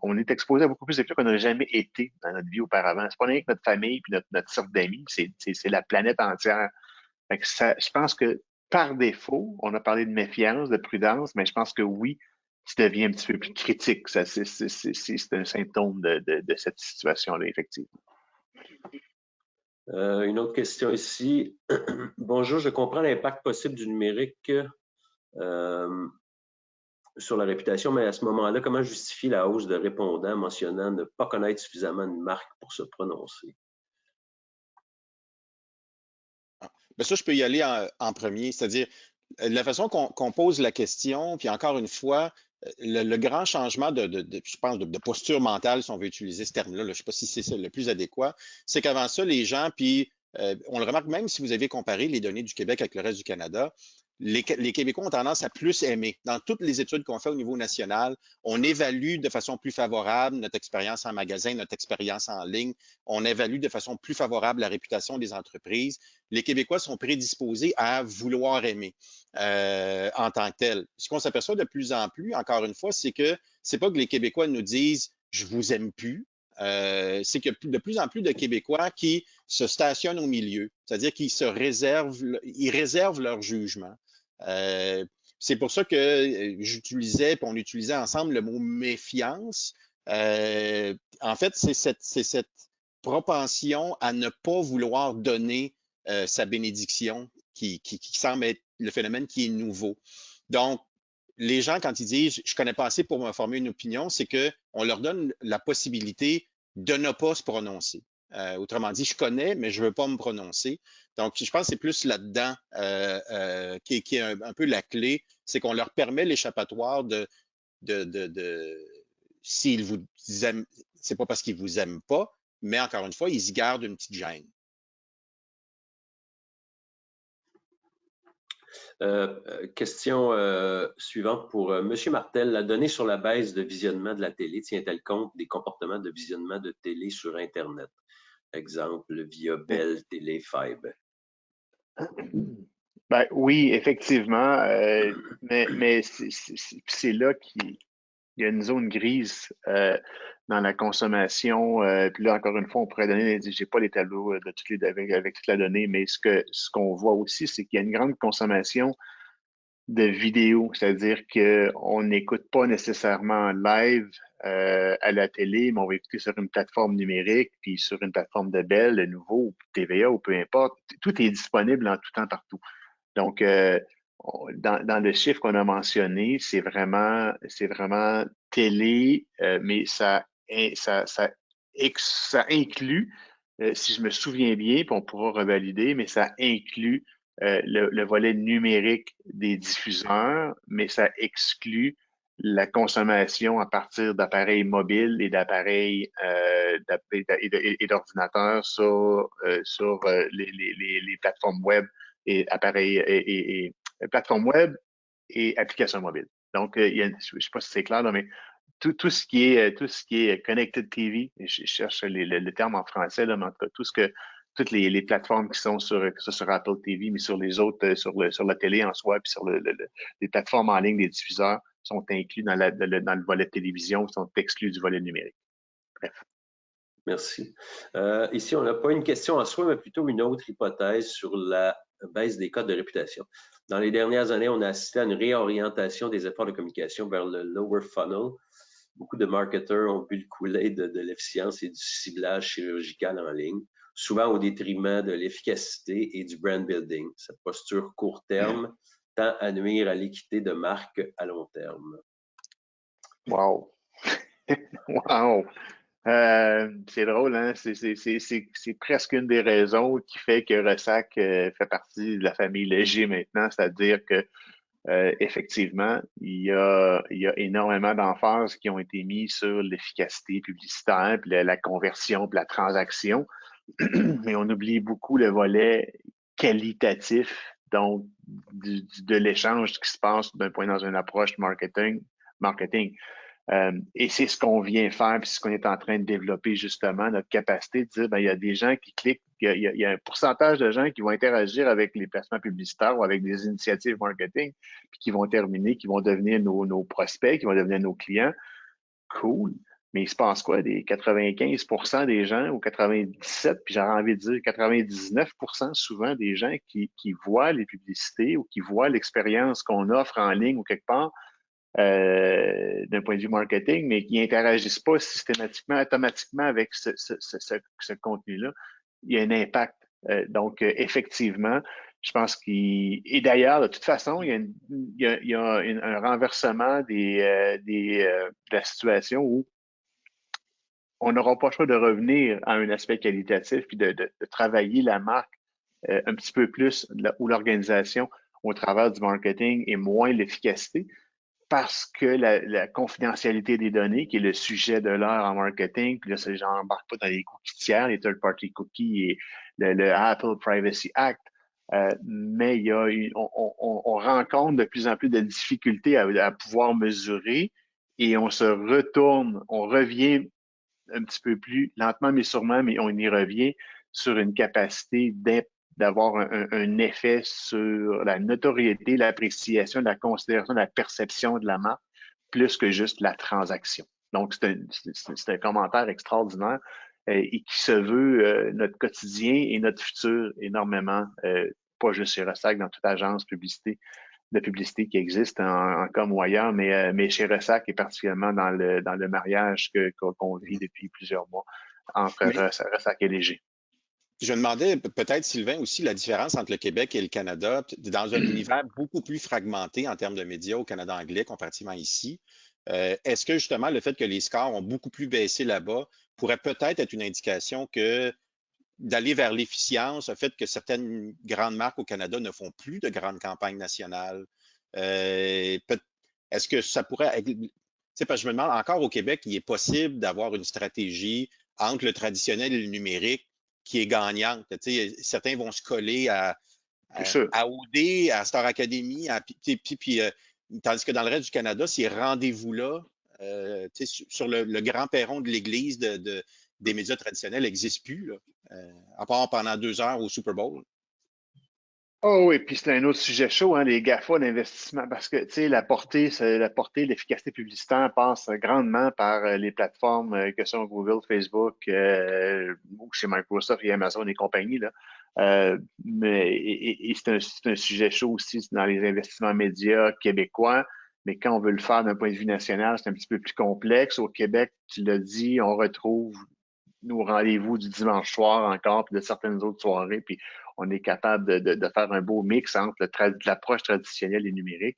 on est exposé à beaucoup plus d'opinions qu'on n'a jamais été dans notre vie auparavant. C'est pas rien que notre famille puis notre cercle d'amis, c'est la planète entière. Fait que je pense que par défaut, on a parlé de méfiance, de prudence, mais je pense que oui, tu deviens un petit peu plus critique. C'est un symptôme de cette situation-là, effectivement. Une autre question ici. Bonjour, je comprends l'impact possible du numérique sur la réputation, mais à ce moment-là, comment justifier la hausse de répondants mentionnant ne pas connaître suffisamment une marque pour se prononcer? Ben ça, je peux y aller en premier, c'est-à-dire la façon qu'on pose la question, puis encore une fois, le grand changement je pense, de posture mentale, si on veut utiliser ce terme-là, je ne sais pas si c'est ça le plus adéquat, c'est qu'avant ça, les gens, puis on le remarque même si vous avez comparé les données du Québec avec le reste du Canada, les Québécois ont tendance à plus aimer. Dans toutes les études qu'on fait au niveau national, on évalue de façon plus favorable notre expérience en magasin, notre expérience en ligne. On évalue de façon plus favorable la réputation des entreprises. Les Québécois sont prédisposés à vouloir aimer en tant que tel. Ce qu'on s'aperçoit de plus en plus, encore une fois, c'est que c'est pas que les Québécois nous disent je vous aime plus. C'est que de plus en plus de Québécois qui se stationnent au milieu, c'est-à-dire qu'ils ils réservent leur jugement. C'est pour ça que j'utilisais, puis on utilisait ensemble le mot méfiance. En fait, c'est cette propension à ne pas vouloir donner sa bénédiction qui semble être le phénomène qui est nouveau. Donc, les gens, quand ils disent je ne connais pas assez pour me former une opinion, c'est qu'on leur donne la possibilité de ne pas se prononcer. Autrement dit, je connais, mais je ne veux pas me prononcer. Donc, je pense que c'est plus là-dedans qui est un peu la clé, c'est qu'on leur permet l'échappatoire s'ils vous aiment, c'est pas parce qu'ils vous aiment pas, mais encore une fois, ils y gardent une petite gêne. Question suivante pour M. Martel. La donnée sur la baisse de visionnement de la télé tient-elle compte des comportements de visionnement de télé sur Internet? Exemple, via Bell Télé Fibre. Ben, oui, effectivement, mais c'est là qu'il y a une zone grise dans la consommation. Puis là, encore une fois, on pourrait donner, j'ai pas les tableaux de avec toute la donnée, mais ce qu'on voit aussi, c'est qu'il y a une grande consommation de vidéos, c'est-à-dire qu'on n'écoute pas nécessairement live à la télé, mais on va écouter sur une plateforme numérique, puis sur une plateforme de Bell, de nouveau, ou TVA, ou peu importe. Tout est disponible en tout temps, partout. Donc, dans le chiffre qu'on a mentionné, c'est vraiment télé, mais ça inclut si je me souviens bien, puis on pourra revalider, mais ça inclut le volet numérique des diffuseurs, mais ça exclut la consommation à partir d'appareils mobiles et d'appareils et d'ordinateurs sur les plateformes web et appareils et plateformes web et applications mobiles. Donc, je ne sais pas si c'est clair, là, mais tout ce qui est connected TV, je cherche le terme en français, là, mais en tout cas, toutes les plateformes qui sont sur Apple TV, mais sur les autres, sur la télé en soi, puis sur les plateformes en ligne des diffuseurs sont inclus dans le volet télévision, sont exclus du volet numérique. Bref. Merci. Ici, on n'a pas une question en soi, mais plutôt une autre hypothèse sur la baisse des codes de réputation. Dans les dernières années, on a assisté à une réorientation des efforts de communication vers le lower funnel. Beaucoup de marketeurs ont bu le Kool-Aid de l'efficience et du ciblage chirurgical en ligne, souvent au détriment de l'efficacité et du brand building. Cette posture court terme tend à nuire à l'équité de marque à long terme. Wow! Wow! C'est drôle, hein? C'est presque une des raisons qui fait que Ressac fait partie de la famille Léger maintenant, c'est-à-dire que effectivement, il y a énormément d'emphase qui ont été mis sur l'efficacité publicitaire, puis la conversion, puis la transaction, mais on oublie beaucoup le volet qualitatif, donc de l'échange qui se passe d'un point dans une approche marketing. Et c'est ce qu'on vient faire, puis c'est ce qu'on est en train de développer justement, notre capacité de dire, ben, il y a des gens qui cliquent, il y a un pourcentage de gens qui vont interagir avec les placements publicitaires ou avec des initiatives marketing, puis qui vont terminer, qui vont devenir nos prospects, qui vont devenir nos clients. Cool. Mais il se passe quoi? Des 95% des gens, ou 97, puis j'aurais envie de dire 99% souvent des gens qui voient les publicités ou qui voient l'expérience qu'on offre en ligne ou quelque part, d'un point de vue marketing, mais qui interagissent pas systématiquement, automatiquement avec ce contenu-là, il y a un impact. Donc, effectivement, je pense et d'ailleurs, de toute façon, il y a un renversement de la situation où on n'aura pas le choix de revenir à un aspect qualitatif puis de travailler la marque un petit peu plus ou l'organisation au travers du marketing et moins l'efficacité parce que la confidentialité des données, qui est le sujet de l'heure en marketing, puis là, j'embarque pas dans les cookies tiers, les third-party cookies et le Apple Privacy Act, mais on rencontre de plus en plus de difficultés à pouvoir mesurer et on revient un petit peu plus lentement mais sûrement, mais on y revient sur une capacité d'avoir un effet sur la notoriété, l'appréciation, la considération, la perception de la marque, plus que juste la transaction. Donc, c'est un commentaire extraordinaire et qui se veut notre quotidien et notre futur énormément, pas juste chez Ressac, dans toute agence de publicité qui existe en com ou ailleurs, mais chez Ressac et particulièrement dans le mariage qu'on vit depuis plusieurs mois entre Ressac et Léger. Je me demandais peut-être, Sylvain, aussi la différence entre le Québec et le Canada, dans un univers beaucoup plus fragmenté en termes de médias au Canada anglais comparativement ici. Est-ce que justement le fait que les scores ont beaucoup plus baissé là-bas pourrait peut-être être une indication que d'aller vers l'efficience, le fait que certaines grandes marques au Canada ne font plus de grandes campagnes nationales? Est-ce que ça pourrait... Parce que je me demande encore au Québec, il est possible d'avoir une stratégie entre le traditionnel et le numérique qui est gagnante. Certains vont se coller à OD, à Star Academy, tandis que dans le reste du Canada, ces rendez-vous-là, sur le grand perron de l'église des médias traditionnels n'existent plus, là, à part pendant 2 heures au Super Bowl. Oh oui, puis c'est un autre sujet chaud, hein, les GAFA d'investissement, parce que tu sais, la portée, l'efficacité publicitaire passe grandement par les plateformes que sont Google, Facebook, ou chez Microsoft et Amazon et compagnie, là. Mais c'est un sujet chaud aussi dans les investissements médias québécois. Mais quand on veut le faire d'un point de vue national, c'est un petit peu plus complexe. Au Québec, tu l'as dit, on retrouve nos rendez-vous du dimanche soir encore, puis de certaines autres soirées, puis on est capable de faire un beau mix entre l'approche traditionnelle et numérique,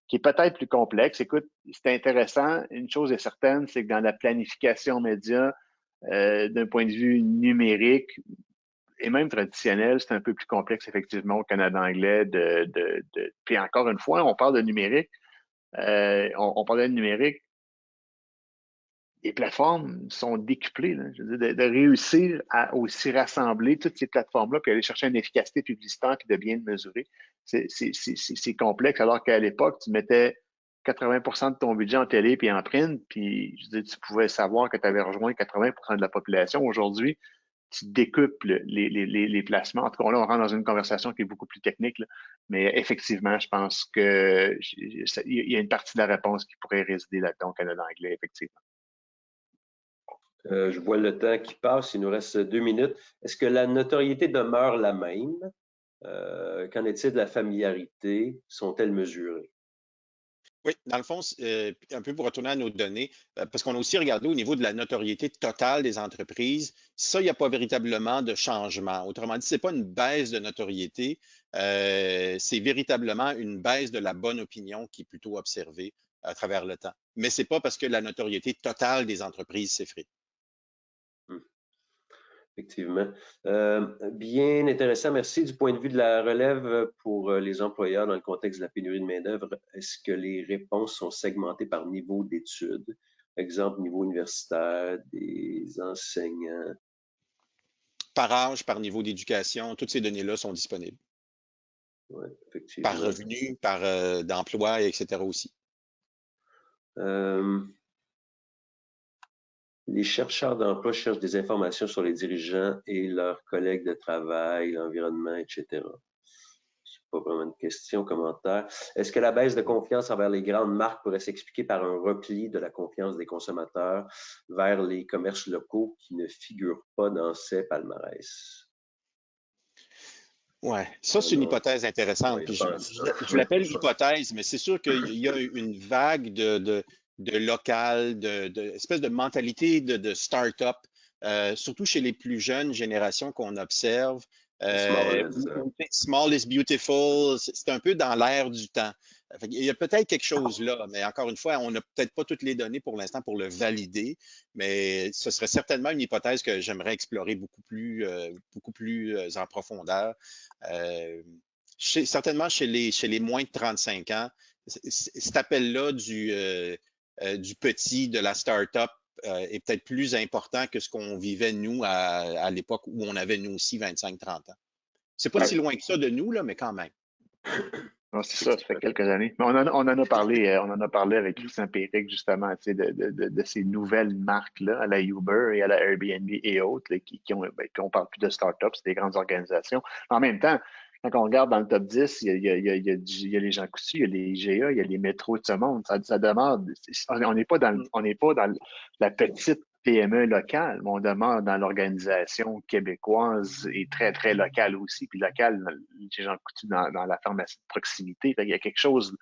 qui est peut-être plus complexe. Écoute, c'est intéressant. Une chose est certaine, c'est que dans la planification média, d'un point de vue numérique et même traditionnel, c'est un peu plus complexe effectivement au Canada anglais. Puis encore une fois, on parle de numérique. On parlait de numérique. Les plateformes sont décuplées. Là. Je veux dire, de réussir à aussi rassembler toutes ces plateformes-là puis aller chercher une efficacité publicitaire puis de bien le mesurer, c'est complexe. Alors qu'à l'époque, tu mettais 80% de ton budget en télé puis en print, puis je veux dire, tu pouvais savoir que tu avais rejoint 80% de la population. Aujourd'hui, tu décuples les placements. En tout cas, là, on rentre dans une conversation qui est beaucoup plus technique, là. Mais effectivement, je pense que il y a une partie de la réponse qui pourrait résider là-dedans au Canada anglais, effectivement. Je vois le temps qui passe, il nous reste 2 minutes. Est-ce que la notoriété demeure la même? Qu'en est-il de la familiarité? Sont-elles mesurées? Oui, dans le fond, un peu pour retourner à nos données, parce qu'on a aussi regardé au niveau de la notoriété totale des entreprises, ça, il n'y a pas véritablement de changement. Autrement dit, ce n'est pas une baisse de notoriété, c'est véritablement une baisse de la bonne opinion qui est plutôt observée à travers le temps. Mais ce n'est pas parce que la notoriété totale des entreprises s'effrite. Effectivement. Bien intéressant. Merci. Du point de vue de la relève pour les employeurs dans le contexte de la pénurie de main-d'œuvre, est-ce que les réponses sont segmentées par niveau d'études? Exemple, niveau universitaire, des enseignants. Par âge, par niveau d'éducation, toutes ces données-là sont disponibles. Oui, effectivement. Par revenu, par d'emploi, etc. aussi. Les chercheurs d'emploi cherchent des informations sur les dirigeants et leurs collègues de travail, l'environnement, etc. C'est pas vraiment une question, commentaire. Est-ce que la baisse de confiance envers les grandes marques pourrait s'expliquer par un repli de la confiance des consommateurs vers les commerces locaux qui ne figurent pas dans ces palmarès? Oui, ça, c'est une hypothèse intéressante. Oui, Puis je pense. je l'appelle hypothèse, mais c'est sûr qu'il y a une vague de local, espèce de mentalité de start-up, surtout chez les plus jeunes générations qu'on observe. Small is beautiful, c'est un peu dans l'air du temps. Il y a peut-être quelque chose là, mais encore une fois, on n'a peut-être pas toutes les données pour l'instant pour le valider, mais ce serait certainement une hypothèse que j'aimerais explorer beaucoup plus en profondeur. Certainement chez les moins de 35 ans, cet appel-là du petit, de la start-up, est peut-être plus important que ce qu'on vivait, nous, à l'époque où on avait, nous aussi, 25-30 ans. C'est pas si loin que ça de nous, là, mais quand même. Non, c'est ça fait quelques années. Mais on en a parlé avec Christian Péric, justement, de ces nouvelles marques-là, à la Uber et à la Airbnb et autres, là, on parle plus de start-up, c'est des grandes organisations. En même temps, quand on regarde dans le top 10, il y a les Jean Coutu, il y a les IGA, il y a les métros de ce monde. Ça demande. On n'est pas dans la petite PME locale, mais on demande dans l'organisation québécoise et très, très locale aussi, puis locale, chez Jean Coutu, dans la pharmacie de proximité. Il y a quelque chose.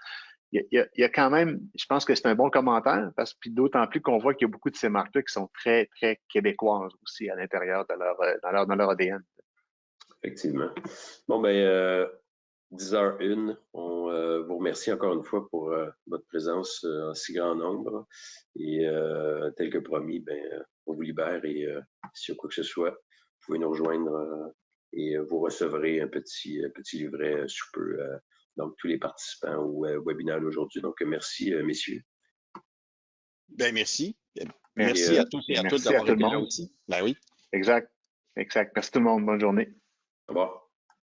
Il y a quand même, je pense que c'est un bon commentaire, parce que d'autant plus qu'on voit qu'il y a beaucoup de ces marques-là qui sont très, très québécoises aussi à l'intérieur dans leur ADN. Effectivement. Bon, ben, 10h01, on vous remercie encore une fois pour votre présence en si grand nombre. Et tel que promis, ben, on vous libère et s'il y a quoi que ce soit, vous pouvez nous rejoindre et vous recevrez un petit livret sous peu. Donc, tous les participants au webinaire d'aujourd'hui. Donc, merci, messieurs. Ben, merci. Merci à tous et à toutes d'avoir été là aussi. Ben oui. Exact. Merci tout le monde. Bonne journée. Au revoir.